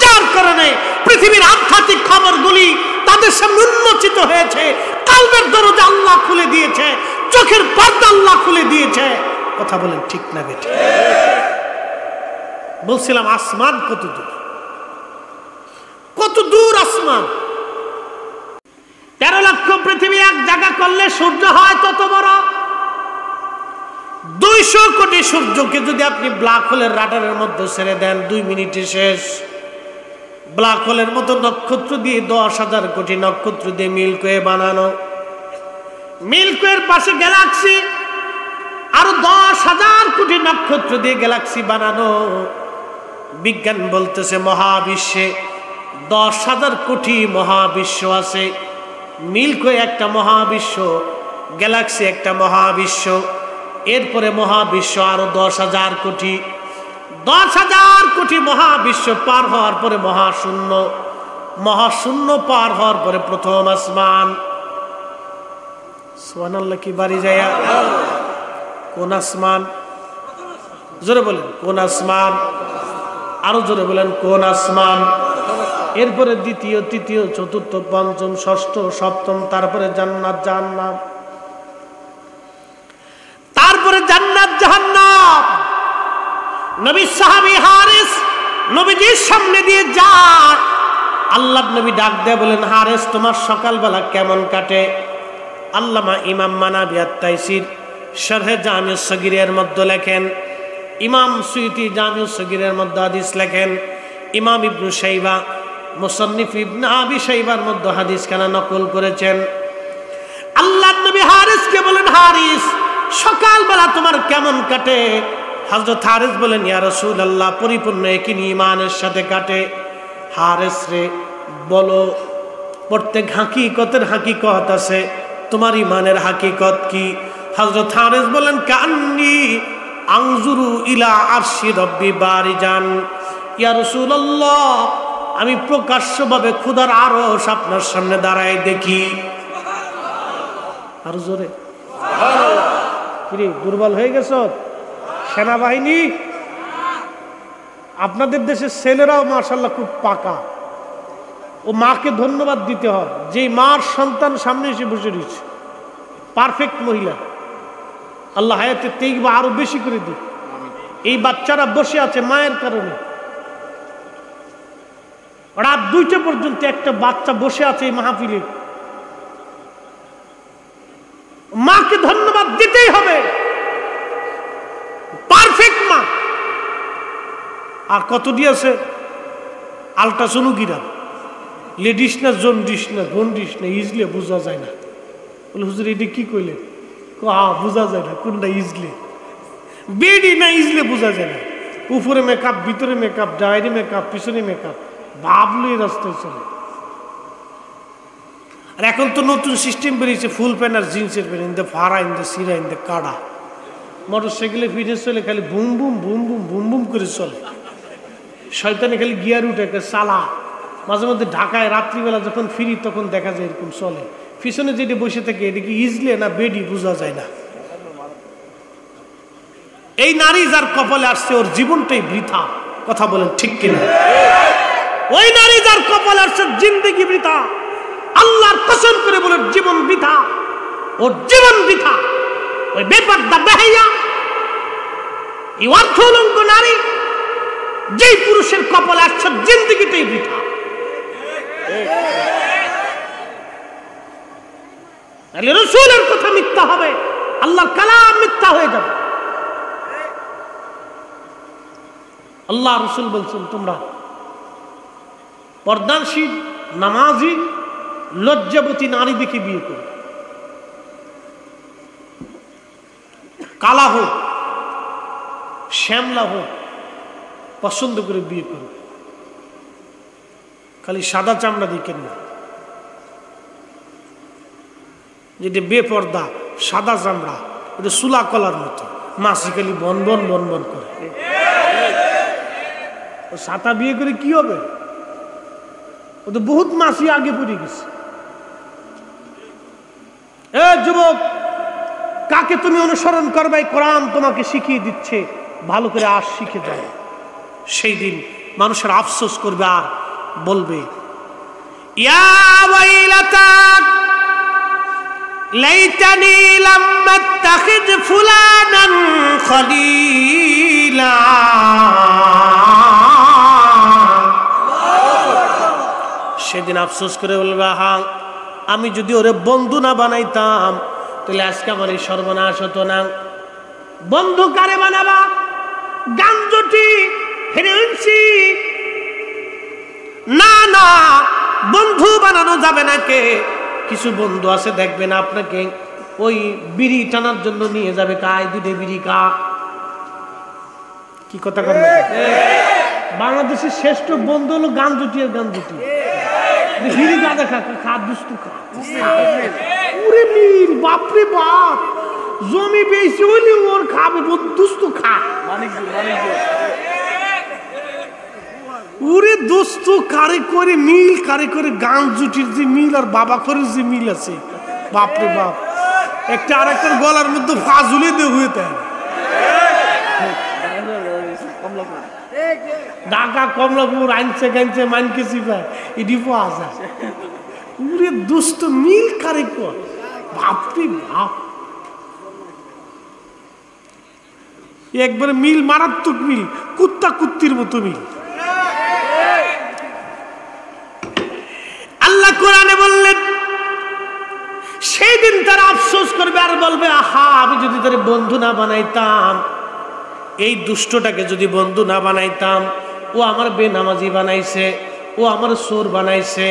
যার কারণে পৃথিবীর আধ্যাত্মিক খবরগুলি তাদের সামনে উন্মোচিত হয়েছে। কলবের দরজা আল্লাহ খুলে দিয়েছে, চোখের পর্দা আল্লাহ খুলে দিয়েছে। কথা বলেন ঠিক না বেঠিক? বলছিলাম আসমান কত দূর, কত দূর আসমান। 13 লক্ষ পৃথিবী এক জায়গা করলে সূর্য হয় তত বড়। 200 কোটি সূর্যকে যদি আপনি ব্ল্যাক হোলের রাডারের মধ্যে ছেড়ে দেন, 2 মিনিটে শেষ। ব্ল্যাক হোলের মতো নক্ষত্র দিয়ে 10,000 কোটি নক্ষত্র দিয়ে মিল্কি ওয়ে বানানো, মিল্কি ওয়ের পাশে গ্যালাক্সি, আরো 10,000 কোটি নক্ষত্র দিয়ে গ্যালাক্সি বানানো। বিজ্ঞান বলতেছে মহাবিশ্বে 10,000 কোটি মহাবিশ্ব আছে। মিল্কি ওয়ে একটা মহাবিশ্ব, গ্যালাক্সি একটা মহাবিশ্ব, এরপরে মহাবিশ্ব আরো 10,000 কোটি। 10,000 কোটি মহাবিশ্ব পার হওয়ার পরে মহাশূন্য, মহাশূন্য পার হওয়ার পরে প্রথম আসমান। সুবহানাল্লাহ, কি বাড়ি যায়। কোন আসমান? জোরে বলেন কোন আসমান? আরো জোরে বলেন কোন আসমান? এরপরে দ্বিতীয়, তৃতীয়, চতুর্থ, পঞ্চম, ষষ্ঠ, সপ্তম, তারপরে জান্নাত জাহান্নাম, তারপরে জান্নাত জাহান্নাম। নবী সাহাবী হারিস নবীজির সামনে দিয়ে যায়, আল্লাহর নবী ডাক দেয়া বলেন, হারিস তোমার সকালবেলা কেমন কাটে? আল্লামা ইমাম মানাবী আত-তাইসির শরহে জামিউস সগীরের মধ্যে লেখেন, ইমাম সুয়ুতি জামিউস সগীরের মধ্যে হাদিস লেখেন, ইমাম ইবনে শাইবা মুসান্নিফ ইবনে আবি শাইবার মধ্যে হাদিসখানা নকল করেছেন। আল্লাহর নবী হারিসকে বলেন, হারিস সকালবেলা তোমার কেমন কাটে? হযরত হারিস বলেন, ইয়া রাসূলুল্লাহ পরিপূর্ণ একই ঈমানের সাথে কাটে। হারিস রে বলো, প্রত্যেক হাকিকতের হাকিকত আছে, তোমার ঈমানের হাকিকত কি? হযরত হারিস বলেন, কান্নি আনজুরু ইলা আরশি রব্বি বারিজান। ইয়া রাসূলুল্লাহ আমি প্রকাশ্যভাবে খোদার আরশ আপনার সামনে দাঁড়ায় দেখি। আর জোরে দুর্বল হয়ে গেছ সেনাবাহিনী? আপনাদের দেশের ছেলেরাও মাশাআল্লাহ খুব পাকা। ও মাকে ধন্যবাদ দিতে হয়, যে মার সন্তান সামনে এসে বসে রয়েছে, পারফেক্ট মহিলা। আল্লাহ হায়াতে তেইবা আরো বেশি করে দিক। এই বাচ্চারা বসে আছে মায়ের কারণে। রাত 2টা পর্যন্ত একটা বাচ্চা বসে আছে এই মাহফিলে। মাকে ধন্যবাদ দিতেই হবে, পারফেক্ট মা। আর কতটি আছে আলট্রাসোনোগ্রাম, লেডিস না জন্ডিস না গন্ডিস না, ইজলে বোঝা যায় না। বলে হুজুর এটি কি কইলেন? বোঝা যায় না কোনটা ইজলে, বেডি না ইজলে বোঝা যায় না। উপরে মেকআপ, ভিতরে মেকআপ, ডায়েরি মেকআপ, পিছনে মেকআপ, ভাবলই রাস্তায় চলে। আর এখন তো নতুন সিস্টেম বেরিয়েছে, ফুল প্যান্ট আর জিন্সের প্যান্ট, ইন্দে ফাড়া, ইন্দে সিরা, ইন্দে কাড়া। মোটর সাইকেলে ফিরে চলে, খালি boom boom boom boom boom boom করে চলে। শয়তানে খালি গিয়ার উঠে চালা। মাঝে মধ্যে ঢাকায় রাত্রিবেলা যখন ফিরি তখন দেখা যায় এরকম চলে। পিছনে যেটা বসে থাকে এটা কি ইজলে না বেডি বোঝা যায় না। এই নারী যার কপালে আসছে ওর জীবনটাই বৃথা। কথা বলেন ঠিক কিনা? ওই নারী যার কপালে আসছে জিন্দেগি বৃথা। আল্লাহর কসম করে বলেন জীবন বৃথা, ওর জীবন বৃথা। ওই বেপরদা বেহাইয়া এই অর্থলঙ্ঘ নারী যেই পুরুষের কপালে আসছে জিন্দেগিটাই বৃথা। রাসূলের কথা মিথ্যা হবে, আল্লাহর কালাম মিথ্যা হয়ে যাবে। আল্লাহ রাসূল বলছেন তোমরা পর্দানশীল নামাজি লজ্জাবতী নারী দেখে বিয়ে করো, কালা হোক শ্যামলা হোক পছন্দ করে বিয়ে করো। খালি সাদা চামড়া দিকেন না, যেটা বেপর্দা সাদা চামড়া ওটা সুলা কলার মতো মাসি খালি বন বন বন বন করে। সাদা বিয়ে করে কি হবে? ও তো বহুত মাসি আগে পড়ে গেছে। এ যুবক, কাকে তুমি অনুসরণ করবে? কোরআন তোমাকে শিখিয়ে দিচ্ছে, ভালো করে আর শিখে যাও। সেই দিন মানুষের আফসোস করবে আর বলবে ইয়া ওয়াইলাতা লাইতানি লাম আত্তাখিদ ফুলানান খলিলা। সেদিন আফসোস করে বলবে হ্যাঁ, আমি যদি ওরে বন্ধু না বানাইতাম তাহলে আজকে আমার এই সর্বনাশ হতো না। বন্ধু কারে বানাবা? গাঞ্জটি হেরেন্সি না, না বন্ধু বানানো যাবে না। কে কিছু বন্ধু আছে দেখবেন আপনাকে ওই বিড়ি টানার জন্য নিয়ে যাবে, কায় দুটো বিড়ি কা। কি কথা বলবো? বাংলাদেশের শ্রেষ্ঠ বন্ধু হলো গাঞ্জটি আর গাঞ্জটি। বিড়ি গাঁজা খা, খা দুস্তু খা। পুরে মিল বাপরে বাপ, জমি বেশি হইলে ওর খাবে দুস্তু খা। ওরে দোস্ত কারে করে মিল, কারে করে গান জুটির যে মিল আর বাবা করে যে মিল আছে, বাপরে বাপ। একটা আর একটার গলার মধ্যে ফাজুলে দিয়ে হয়ে থাকে। ঢাকা কমলাপুর আইনছে গাইনছে মাইনকে চিপা এটি পাওয়া যায়। ওরে দোস্ত মিল কারে কর, বাপরে বাপ। একবারে মিল মারাত্মক মিল, কুত্তা কুত্তির মতো মিল। আল্লাহ কোরআনে বললেন সেই দিন তারা আফসোস করবে আর বলবে আহা, আমি যদি তার বন্ধু না বানাইতাম, এই দুষ্টটাকে যদি বন্ধু না বানাইতাম, ও আমার বেনামাজি বানাইছে, ও আমার চোর বানাইছে,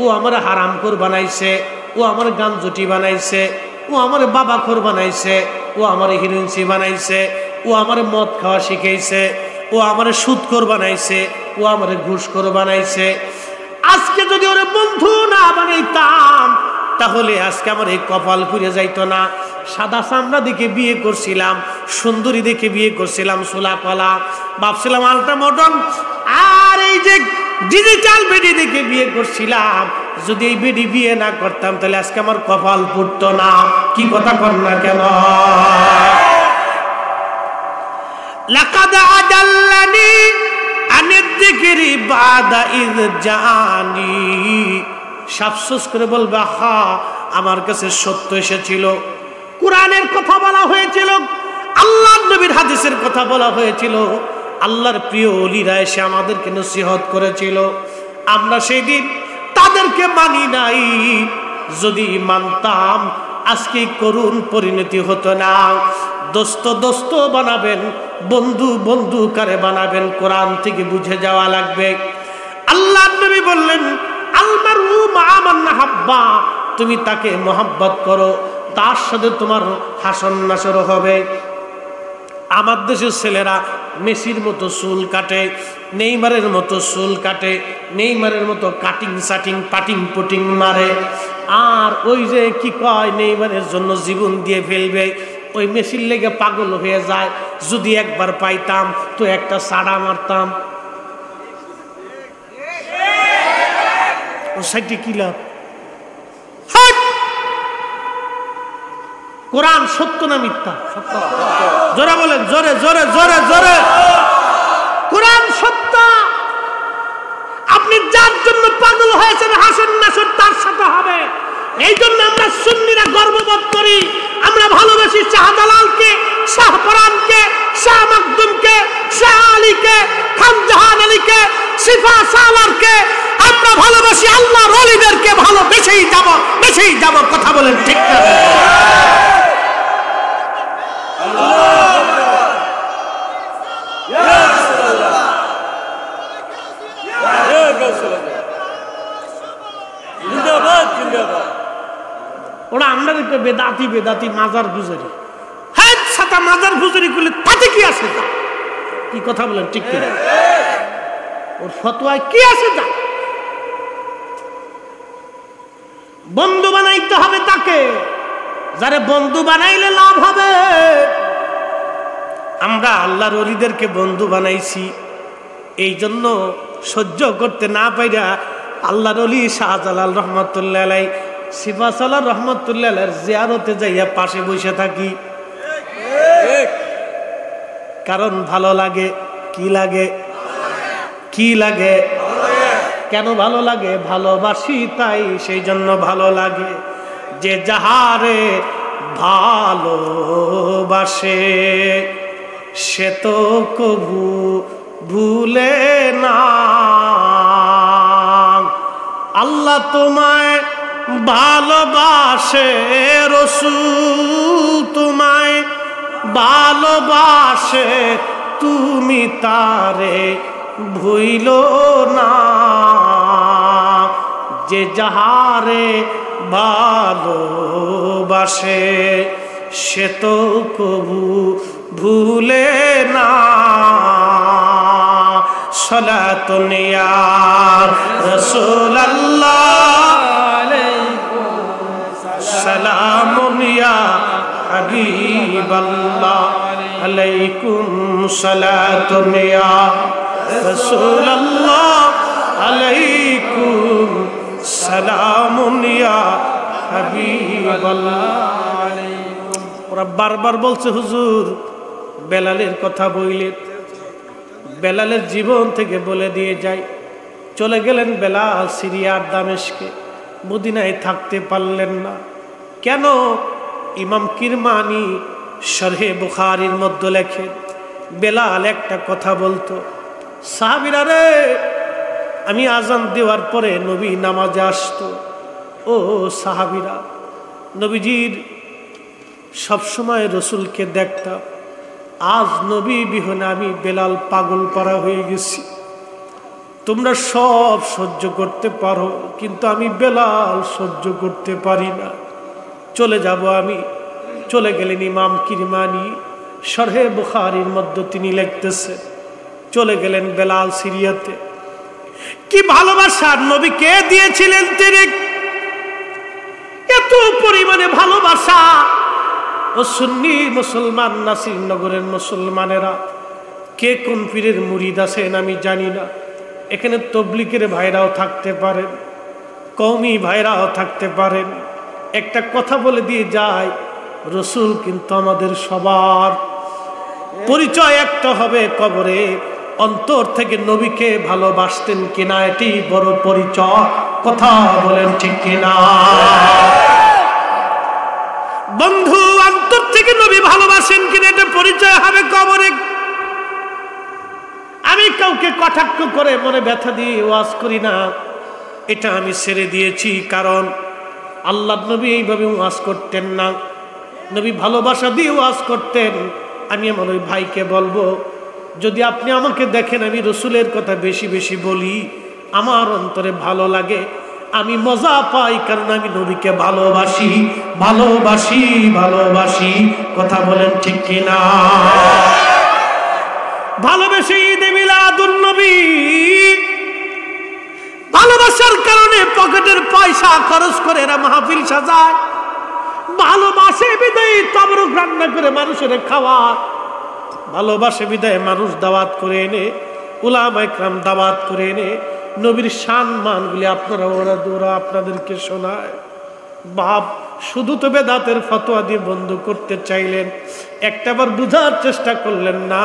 ও আমার হারামখোর বানাইছে, ও আমার গাঞ্জটি বানাইছে, ও আমার বাবাখোর বানাইছে, ও আমার হিরোইনসি বানাইছে, ও আমার মদ খাওয়া শিখাইছে, ও আমার সুদখোর বানাইছে, ও আমার ঘুষখোর বানাইছে। আজকে যদি ওরে বন্ধু না বানাইতাম তাহলে আজকে আমার এই কপাল পুড়ে যাইতো না। সাদা চামড়া দেখে বিয়ে করছিলাম, সুন্দরী দেখে বিয়ে করছিলাম, সোলা কলা ভাবছিলাম আলটা মডার্ন, আর এই যে ডিজিটাল বেডি দেখে বিয়ে করছিলাম। যদি এই বেডি বিয়ে না করতাম তাহলে আজকে আমার কপাল পুড়তো না। কি কথা কর না কেন? লাকাদ আদাল্লানি আনিদ্দিকরি বাদা ইয জানি। আফসোস করে বলবে হা, আমার কাছে সত্য এসেছিল, কোরআনের কথা বলা হয়েছিল, আল্লাহর নবীর হাদিসের কথা বলা হয়েছিল, আল্লাহর প্রিয় ওলিরা এসে আমাদেরকে নসিহত করেছিল, আমরা সেই দিন তাদেরকে মানি নাই। যদি মানতাম আজকে করুণ পরিণতি হতো না। দোস্ত দোস্ত বানাবেন, বন্ধু বন্ধু কারে বানাবেন, কোরআন থেকে বুঝে যাওয়া লাগবে। আল্লাহর নবী বললেন আলমারু মা মান হাব্বা, তুমি তাকে মোহাব্বত করো, তার সাথে তোমার হাসন নাসর হবে। আমার দেশের ছেলেরা মেসির মতো চুল কাটে, নেইমারের মতো চুল কাটে, নেইমারের মতো কাটিং সাটিং পাটিং পুটিং মারে, আর ওই যে কি কয় নেইমারের জন্য জীবন দিয়ে ফেলবে, ওই মেসির লেগে পাগল হয়ে যায়। যদি একবার পাইতাম তো একটা সাড়া মারতাম। ও সাইটে কি লাভ? কোরআন সত্য না মিথ্যা? জোরে বলেন, জোরে জোরে জোরে জোরে। কোরআন সত্য। আপনি যার জন্য পাগল হয়েছেন হাসর নাসর তার সাথে হবে। এই জন্য আমরা সুন্নিরা গর্ববোধ করি, আমরা ভালোবাসি শাহজালালকে, শাহপরানকে, শাহ মাকদুমকে, শাহ আলীকে, খান জাহান আলীকে, সিফা সালারকে। আমরা ভালোবাসি আল্লাহর ওলিদেরকে, ভালোবেসেই যাব, বেসেই যাব। কথা বলেন ঠিক না? ওরা আমরা বেদাতি বেদাতি মাজার গুজারি। হ্যাঁ সাথে মাজার গুজারি করলে তাতে কি আছে? কি কথা বলেন ঠিক কিনা? ওর ফতোয়ায় কি আছে? তা বন্ধু বানাইতে হবে তাকে, যারে বন্ধু বানাইলে লাভ হবে। আমরা আল্লাহর ওলিদেরকে বন্ধু বানাইছি, এই জন্য সহ্য করতে না পাইরা আল্লাহর ওলি শাহজালাল রহমতুল্লাহ আলাই, সিফা সালার রহমতুল্লাহ আলাইহির জিয়ারতে যাইয়া পাশে বসে থাকি। কারণ ভালো লাগে। কি লাগে? কি লাগে? কেন ভালো লাগে? ভালোবাসি তাই, সেই জন্য ভালো লাগে। যে যাহারে ভালোবাসে সে তো কবু ভুলে না। আল্লাহ তোমায় ভালোবাসে, রাসূল তোমায় ভালোবাসে, তুমি তারে ভুইলো না। যে যাহারে ভালোবাসে সে তো কবু ভুলে না। সালাতুন ইয়া রাসূলুল্লাহ, সালামুন ইয়া হাবিবাল্লাহ, আলাইকুম সালাতুন ইয়া রাসূলুল্লাহ, আলাইকুম সালামুন ইয়া হাবিবাল্লাহ। ওরা বারবার বলছে হুজুর বেলালের কথা বইলে, বেলালের জীবন থেকে বলে দিয়ে যাই। চলে গেলেন বেলাল সিরিয়ার দামেস্কে, মদিনায় থাকতে পারলেন না। কেন? ইমাম কিরমানি শরহে বুখারীর মধ্যে লেখেন, বেলাল একটা কথা বলতো, সাহাবীরা রে, আমি আজান দেওয়ার পরে নবী নামাজে আসতো। ও সাহাবীরা, নবীজির সবসময় রসুলকে দেখতাম, আজ নবী বিহনে আমি বেলাল পাগল পারা হয়ে গেছি। তোমরা সব সহ্য করতে পারো, কিন্তু আমি বেলাল সহ্য করতে পারি না, চলে যাব আমি। চলে গেলেন ইমাম কিরমানি শরহে বুখারীর মধ্যে তিনি লিখতেছে, চলে গেলেন বেলাল সিরিয়াতে। কি ভালোবাসার নবী কে দিয়েছিলেন তিনি, এত পরিমাণে ভালোবাসা। ও সুন্নি মুসলমান নাসিরনগরের মুসলমানেরা, কে কোন পীরের মুরিদ আছেন আমি জানি না। এখানে তবলিগের ভাইরাও থাকতে পারেন, কওমি ভাইরাও থাকতে পারেন। একটা কথা বলে দিয়ে যায়, রসুল কিন্তু আমাদের সবার পরিচয় একটা হবে কবরে। অন্তর থেকে নবীকে ভালোবাসতেন কিনা, এটি বড় পরিচয়। কথা বলেন ঠিক কিনা বন্ধু? অন্তর থেকে নবী ভালোবাসেন কিনা, এটা পরিচয় হবে কবরে। আমি কাউকে কটাক্ষ করে মনে ব্যথা দিয়ে ওয়াজ করি না, এটা আমি ছেড়ে দিয়েছি। কারণ আল্লাহ নবী এইভাবে ওয়াজ করতেন না, নবী ভালোবাসা দিয়ে ওয়াজ করতেন। আমি আমার ওই ভাইকে বলবো, যদি আপনি আমাকে দেখেন আমি রসুলের কথা বেশি বেশি বলি, আমার অন্তরে ভালো লাগে, আমি মজা পাই, কারণ আমি নবীকে ভালোবাসি ভালোবাসি ভালোবাসি। কথা বলেন ঠিক কিনা? ভালোবেসে ঈদে মিলাদুন নবী, ভালোবাসার কারণে পকেটের পয়সা খরচ করে এরা মাহফিল সাজায়। ভালোবাসে বিদায় তবরক রান্না করে মানুষের খাওয়া, ভালোবাসে বিদায় মানুষ দাওয়াত করে এনে, উলামা ইকরাম দাওয়াত করে এনে নবীর সম্মানগুলি আপনারা ওরা আপনাদেরকে শোনায়। বাপ শুধু তো বেদাতের ফতোয়া দিয়ে বন্ধ করতে চাইলেন, একটাবার বুঝার চেষ্টা করলেন না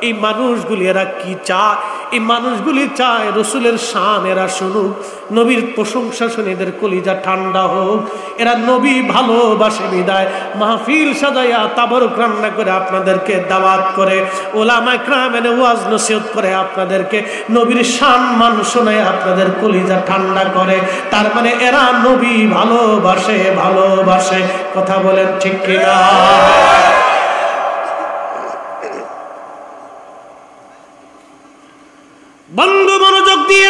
এই মানুষগুলি এরা কি চায়। এই মানুষগুলি চায় রসুলের শান এরা শুনুক, নবীর প্রশংসা শুনে এদের কলিজা ঠান্ডা হোক। এরা নবী ভালোবাসে বিদায় মাহফিল সাজাইয়া তাবরক রান্না করে আপনাদেরকে দাওয়াত করে, ওলামা ইকরাম এনে ওয়াজ নসিহত করে আপনাদেরকে নবীর সম্মান শোনায় আপনাদের কলিজা ঠান্ডা করে। তার মানে এরা নবী ভালোবাসে ভালোবাসে। কথা বলেন ঠিক কিনা? বন্ধু মনোযোগ দিয়ে,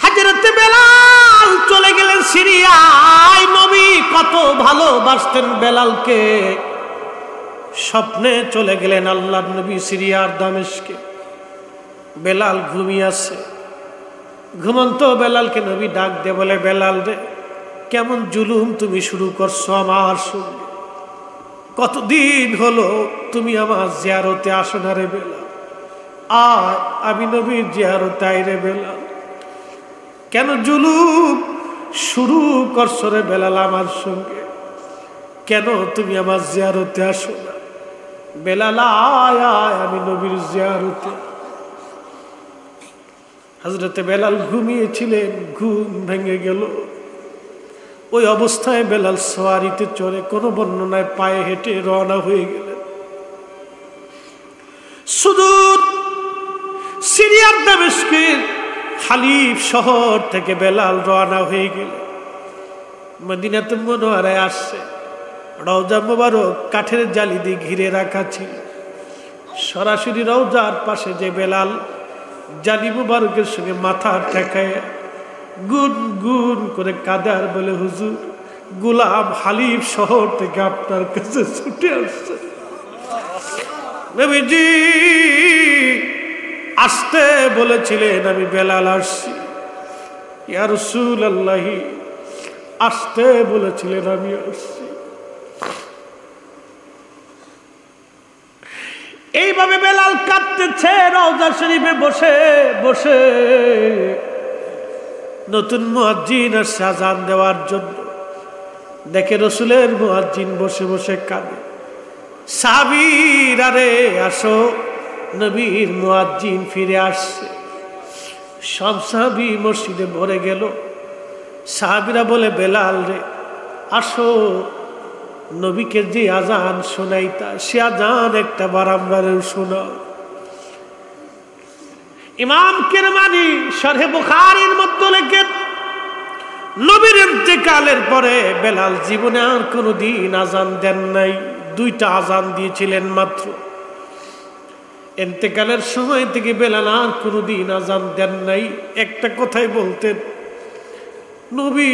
হযরত বেলাল চলে গেলেন সিরিয়ায়। নবী কত ভালোবাসতেন বেলালকে। স্বপ্নে চলে গেলেন আল্লাহর নবী সিরিয়ার দামেস্কে। বেলাল ঘুমিয়ে আছে। ঘুমন্ত বেলালকে নবী ডাক দিয়ে বলে, বেলাল রে, কেমন জুলুম তুমি শুরু করছো আমার সঙ্গে। কতদিন হলো তুমি আমার জিয়ারতে আসো না রে বেলাল। আয় আমি নবীর জিয়ারতে আই রে বেলাল। কেন জুলুম শুরু করছো রে বেলাল আমার সঙ্গে? কেন তুমি আমার জিয়ারতে আসো না? বেলাল আয় আয় আমি নবীর জিয়ারতে। হযরতে বেলাল ঘুমিয়েছিলেন, ঘুম ভেঙে গেল। ওই অবস্থায় বেলাল সওয়ারিতে চড়ে, কোনো বর্ণনায় পায়ে হেঁটে রওনা হয়ে গেলেন। সুদূর সিরিয়ার দামেস্কের হালিফ শহর থেকে বেলাল রওনা হয়ে গেলেন। মদিনাতুল মুনাওয়ারায় আসছে। রওজা মুবারক কাঠের জালি দিয়ে ঘিরে রাখা ছিল। সরাসরি রওজার পাশে যে বেলাল জালি মুবারকের সঙ্গে মাথা ঠেকায় গুন গুন করে কাঁদে আর বলে, হুজুর গোলাম হালিফ শহর থেকে আপনার কাছে ছুটে আসছে। নবীজি আসতে বলেছিলেন, আমি বেলাল আসছি। ইয়া রাসূলুল্লাহ, আসতে বলেছিলেন, আমি আসছি। এইভাবে বেলাল কাঁদতেছে রওজা শরীফে বসে বসে। নতুন মুয়াজ্জিন আসছে আযান দেওয়ার জন্য। দেখে রসুলের মুয়াজ্জিন বসে বসে কাঁদে। সাহাবীরা রে আসো, নবীর মুয়াজ্জিন ফিরে আসছে। সব সাহাবী মসজিদে ভরে গেল। সাহাবীরা বলে, বেলাল রে আসো, নবীকে যে আজান শোনাইতা সে আজান একটা বারম্বারেও শোনাও। ইমাম কিরমানি শরহে বুখারীর মধ্যে লেখেন, নবীর ইন্তেকালের পরে বেলাল জীবনে আর কোনোদিন আজান দেন নাই। 2টা আজান দিয়েছিলেন মাত্র। ইন্তেকালের সময় থেকে বেলাল আর কোনোদিন আজান দেন নাই। একটা কথাই বলতেন, নবী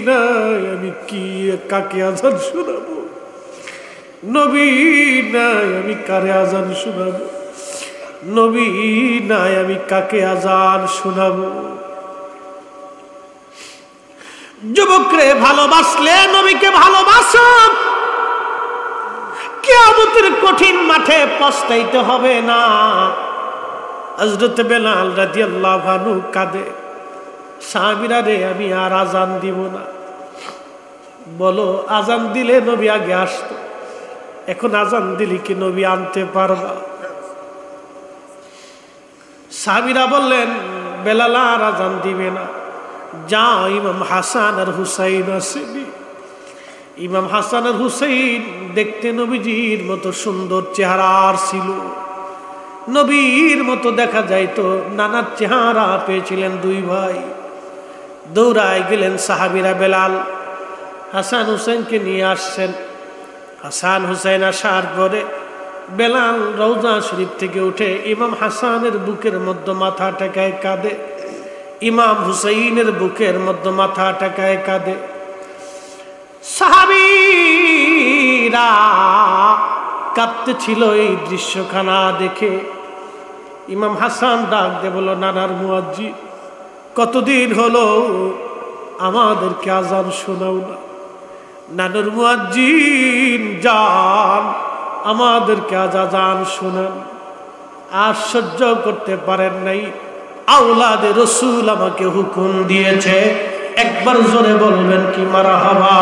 নাই আমি কি কাকে আজান শোনাবো, নবী নাই আমি কারে আজান শোনাবো, নবী নাই আমি কাকে আজান শোনাবো। যুবকরে ভালোবাসলে নবীকে ভালোবাসো, কিয়ামতের কঠিন মাঠে পস্তাইতে হবে না। হযরত বেলাল রাদিয়াল্লাহু আনহু কাঁদে, সাহাবীরা রে আমি আর আজান দিব না। বলো, আজান দিলে নবী আগে আসতো, এখন আজান দিলে কি নবী আনতে পারবা? সাহাবীরা বললেন, বেলাল আর আজান দিবে না। যা ইমাম হাসান আর হুসাইন আসেনি। ইমাম হাসান আর হুসাইন দেখতে নবীজির মতো সুন্দর চেহারার ছিল, নবীর মতো দেখা যাইতো। নানার চেহারা পেয়েছিলেন 2 ভাই। দৌড়ায় গেলেন সাহাবীরা, বেলাল হাসান হুসাইনকে নিয়ে আসছেন। হাসান হুসাইন আসার পরে বেলাল রওজা শরীফ থেকে উঠে ইমাম হাসানের বুকের মধ্যে মাথা ঠেকায় কাঁদে, ইমাম হুসাইনের বুকের মধ্যে মাথা ঠেকায় কাঁদে। সাহাবীরা কাঁদতে ছিল এই দৃশ্যখানা দেখে। ইমাম হাসান ডাক দিয়ে বলল, নানার মুয়াজ্জিন, কতদিন হলো আমাদেরকে আজান শোনাও না। নানুর মুয়াজ্জিন যান, আমাদেরকে আজ আজান শোনান। আর সহ্য করতে পারেন নাই। আওলাদে রসুল আমাকে হুকুম দিয়েছে, একবার জোরে বলবেন কি মারহাবা।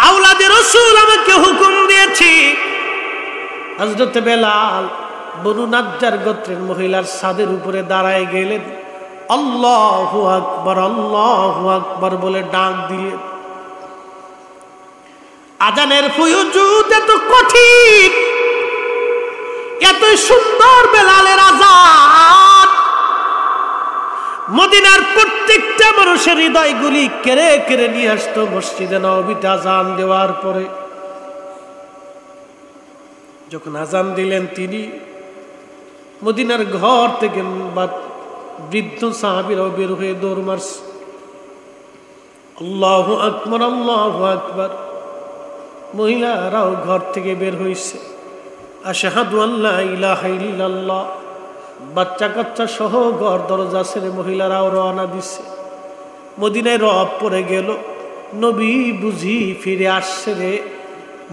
আওলাদে রসুল আমাকে হুকুম দিয়েছি। হযরত বেলাল বনু নাজ্জার গোত্রের মহিলার ছাদের উপরে দাঁড়ায় গেলেন, আল্লাহু আকবার আল্লাহু আকবার বলে ডাক দিলেন। আজানের ফয়জুদ এত কঠিন, এত সুন্দর বেলালের আজান, মদিনার প্রত্যেকটা মানুষের হৃদয়গুলি কেড়ে কেড়ে নিয়ে আসতো মসজিদে নববীতে আজান দেওয়ার পরে। যখন আজান দিলেন তিনি, মদিনার ঘর থেকে বৃদ্ধ সাহাবীরাও বের হয়ে দৌড় মারছে, আল্লাহু আকবার আল্লাহু আকবার। মহিলারাও ঘর থেকে বের হয়েছে, আশহাদু আল্লা ইলাহা ইল্লাল্লাহ। বাচ্চা কাচ্চা সহ ঘর দরজা ছেড়ে মহিলারাও রওনা দিচ্ছে। মদিনায় রব পড়ে গেল, নবী বুঝি ফিরে আসছে রে,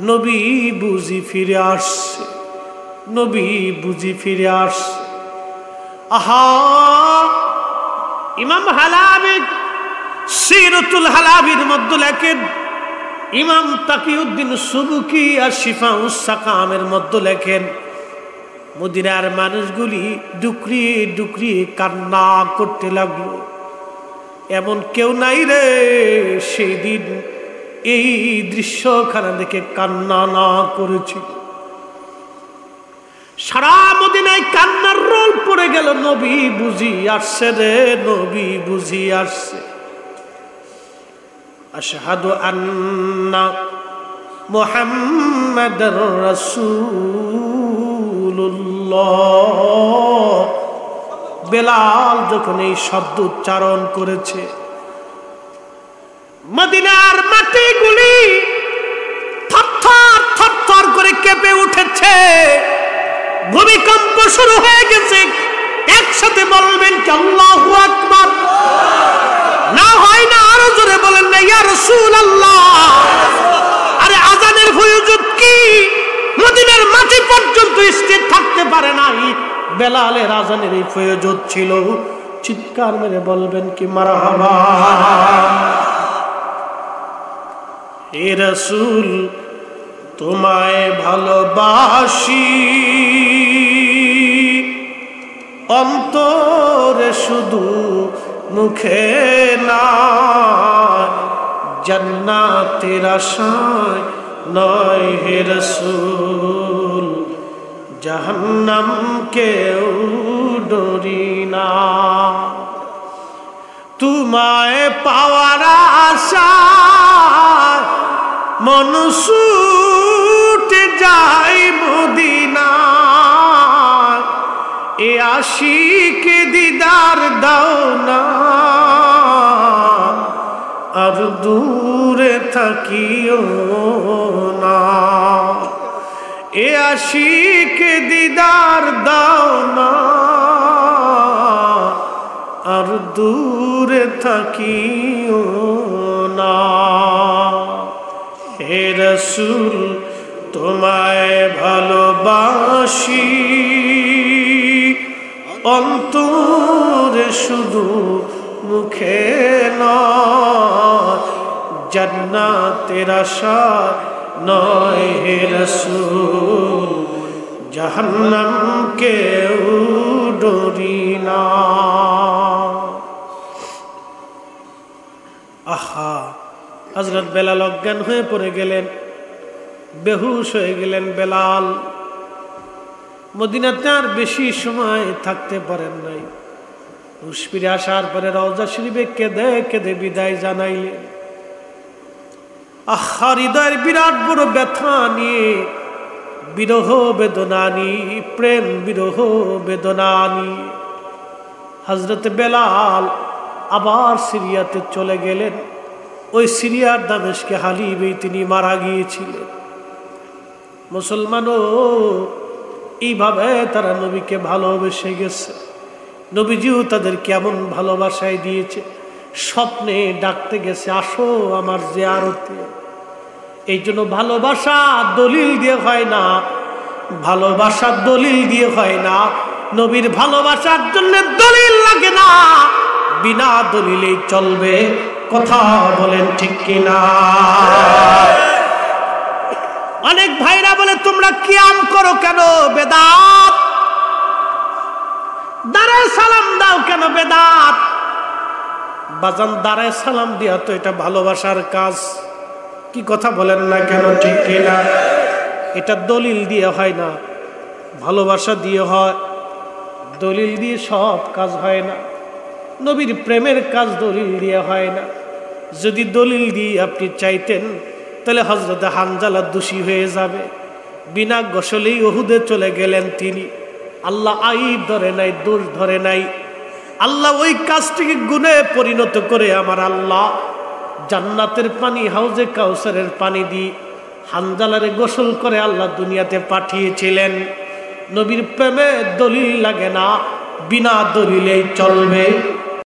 নবী বুঝি ফিরে আসছে, নবী বুঝি ফিরে আসছে। আহা, ইমাম হালাবি সিরাতুল হালাবির মধ্যে লেখেন, ইমাম তাকিউদ্দিন সুবুকি আর শিফাউস সাকামের মধ্যে লেখেন, মদিনার মানুষগুলি ডুকরিয়ে ডুকরিয়ে কান্না করতে লাগলো। এমন কেউ নাই রে সেই দিন এই দৃশ্যখানা দেখে কান্না না করেছিল। সারা মদিনায় কান্নার রোল পড়ে গেল, নবী বুঝি আসছে রে, নবী বুঝি আসছে। আশহাদু আন্না মুহাম্মাদার রাসূলুল্লাহ। বেলাল যখন এই শব্দ উচ্চারণ করেছে, মদিনার মাটিগুলি থরথর থরথর করে কেঁপে উঠেছে, ভূমিকম্প শুরু হয়ে গেছে। একসাথে বলবেন কি আল্লাহু আকবার? না হয় না আরো জোরে বলেন না ইয়া রাসূলুল্লাহ। আরে আজানের ফয়জুদ কি মদিনার মাটি পর্যন্ত স্থির থাকতে পারে নাই, বেলালের আজানের এই ফয়জুদ ছিল। চিৎকার মেরে বলবেন কি মারহাবা। হে রাসূল তোমায় ভালোবাসি, অন্তরে শুধু মুখে না, জান্নাতের আশায় নয় হে রাসূল, জাহান্নাম কেউ ডরি না। তোমায় পাওয়ার আশায় মন ছুটে যায় মদিনা, এ আশিকে দিদার দাও না, আর দূরে থাকিও না। এ আশিকে দিদার দাও না, আর দূরে থাকিও না। হে রাসূল তোমায় ভালোবাসি, অন্তরে শুধু মুখে নয়, জান্নাতের আশা নয় হে রাসূল, জাহান্নাম কেউ ডরি না। আহা, হযরত বেলাল অজ্ঞান হয়ে পড়ে গেলেন, বেহুশ হয়ে গেলেন বেলাল। মদিনাতে আর বেশি সময় থাকতে পারেন নাই। হুঁশ ফিরে আসার পরে রওজা শরীফে কেঁদে কেঁদে বিদায় জানাইলেন। আহা, হৃদয়ের বিরাট বড় ব্যথা নিয়ে, বিরহ বেদনা নিয়ে, প্রেম বিরহ বেদনা নিয়ে হযরত বেলাল আবার সিরিয়াতে চলে গেলেন। ওই সিরিয়ার দামেশকে হালিবেই তিনি মারা গিয়েছিলেন। মুসলমানও এইভাবে তারা নবীকে ভালোবেসে গেছে। নবীজিও তাদের কেমন ভালোবাসায় দিয়েছে, স্বপ্নে ডাকতে গেছে, আসো আমার জিয়ারতে। এই জন্য ভালোবাসা দলিল দিয়ে হয় না, ভালোবাসা দলিল দিয়ে হয় না, নবীর ভালোবাসার জন্য দলিল লাগে না, বিনা দলিলেই চলবে। কথা বলেন ঠিক কিনা? অনেক ভাইরা বলে তোমরা কিয়াম করো কেন? বেদাত। দাঁড়ে সালাম দাও কেন? বেদাত। বাজান দাঁড়ে সালাম দিয়া তো এটা ভালোবাসার কাজ। কি কথা বলেন না কেন? ঠিক কিনা? এটা দলিল দিয়ে হয় না, ভালোবাসা দিয়ে হয়। দলিল দিয়ে সব কাজ হয় না। নবীর প্রেমের কাজ দলিল দিয়ে হয় না। যদি দলিল দিয়ে আপনি চাইতেন তাহলে হযরত হানজালা দোষী হয়ে যাবে। বিনা গোসলেই উহুদে চলে গেলেন তিনি। আল্লাহ আইব ধরে নাই, দোষ ধরে নাই। আল্লাহ ওই কাজটিকে গুণে পরিণত করে আমার আল্লাহ জান্নাতের পানি, হাউজে কাউসারের পানি দিয়ে হানজালারে গোসল করে আল্লাহ দুনিয়াতে পাঠিয়েছিলেন। নবীর প্রেমে দলিল লাগে না, বিনা দলিলেই চলবে।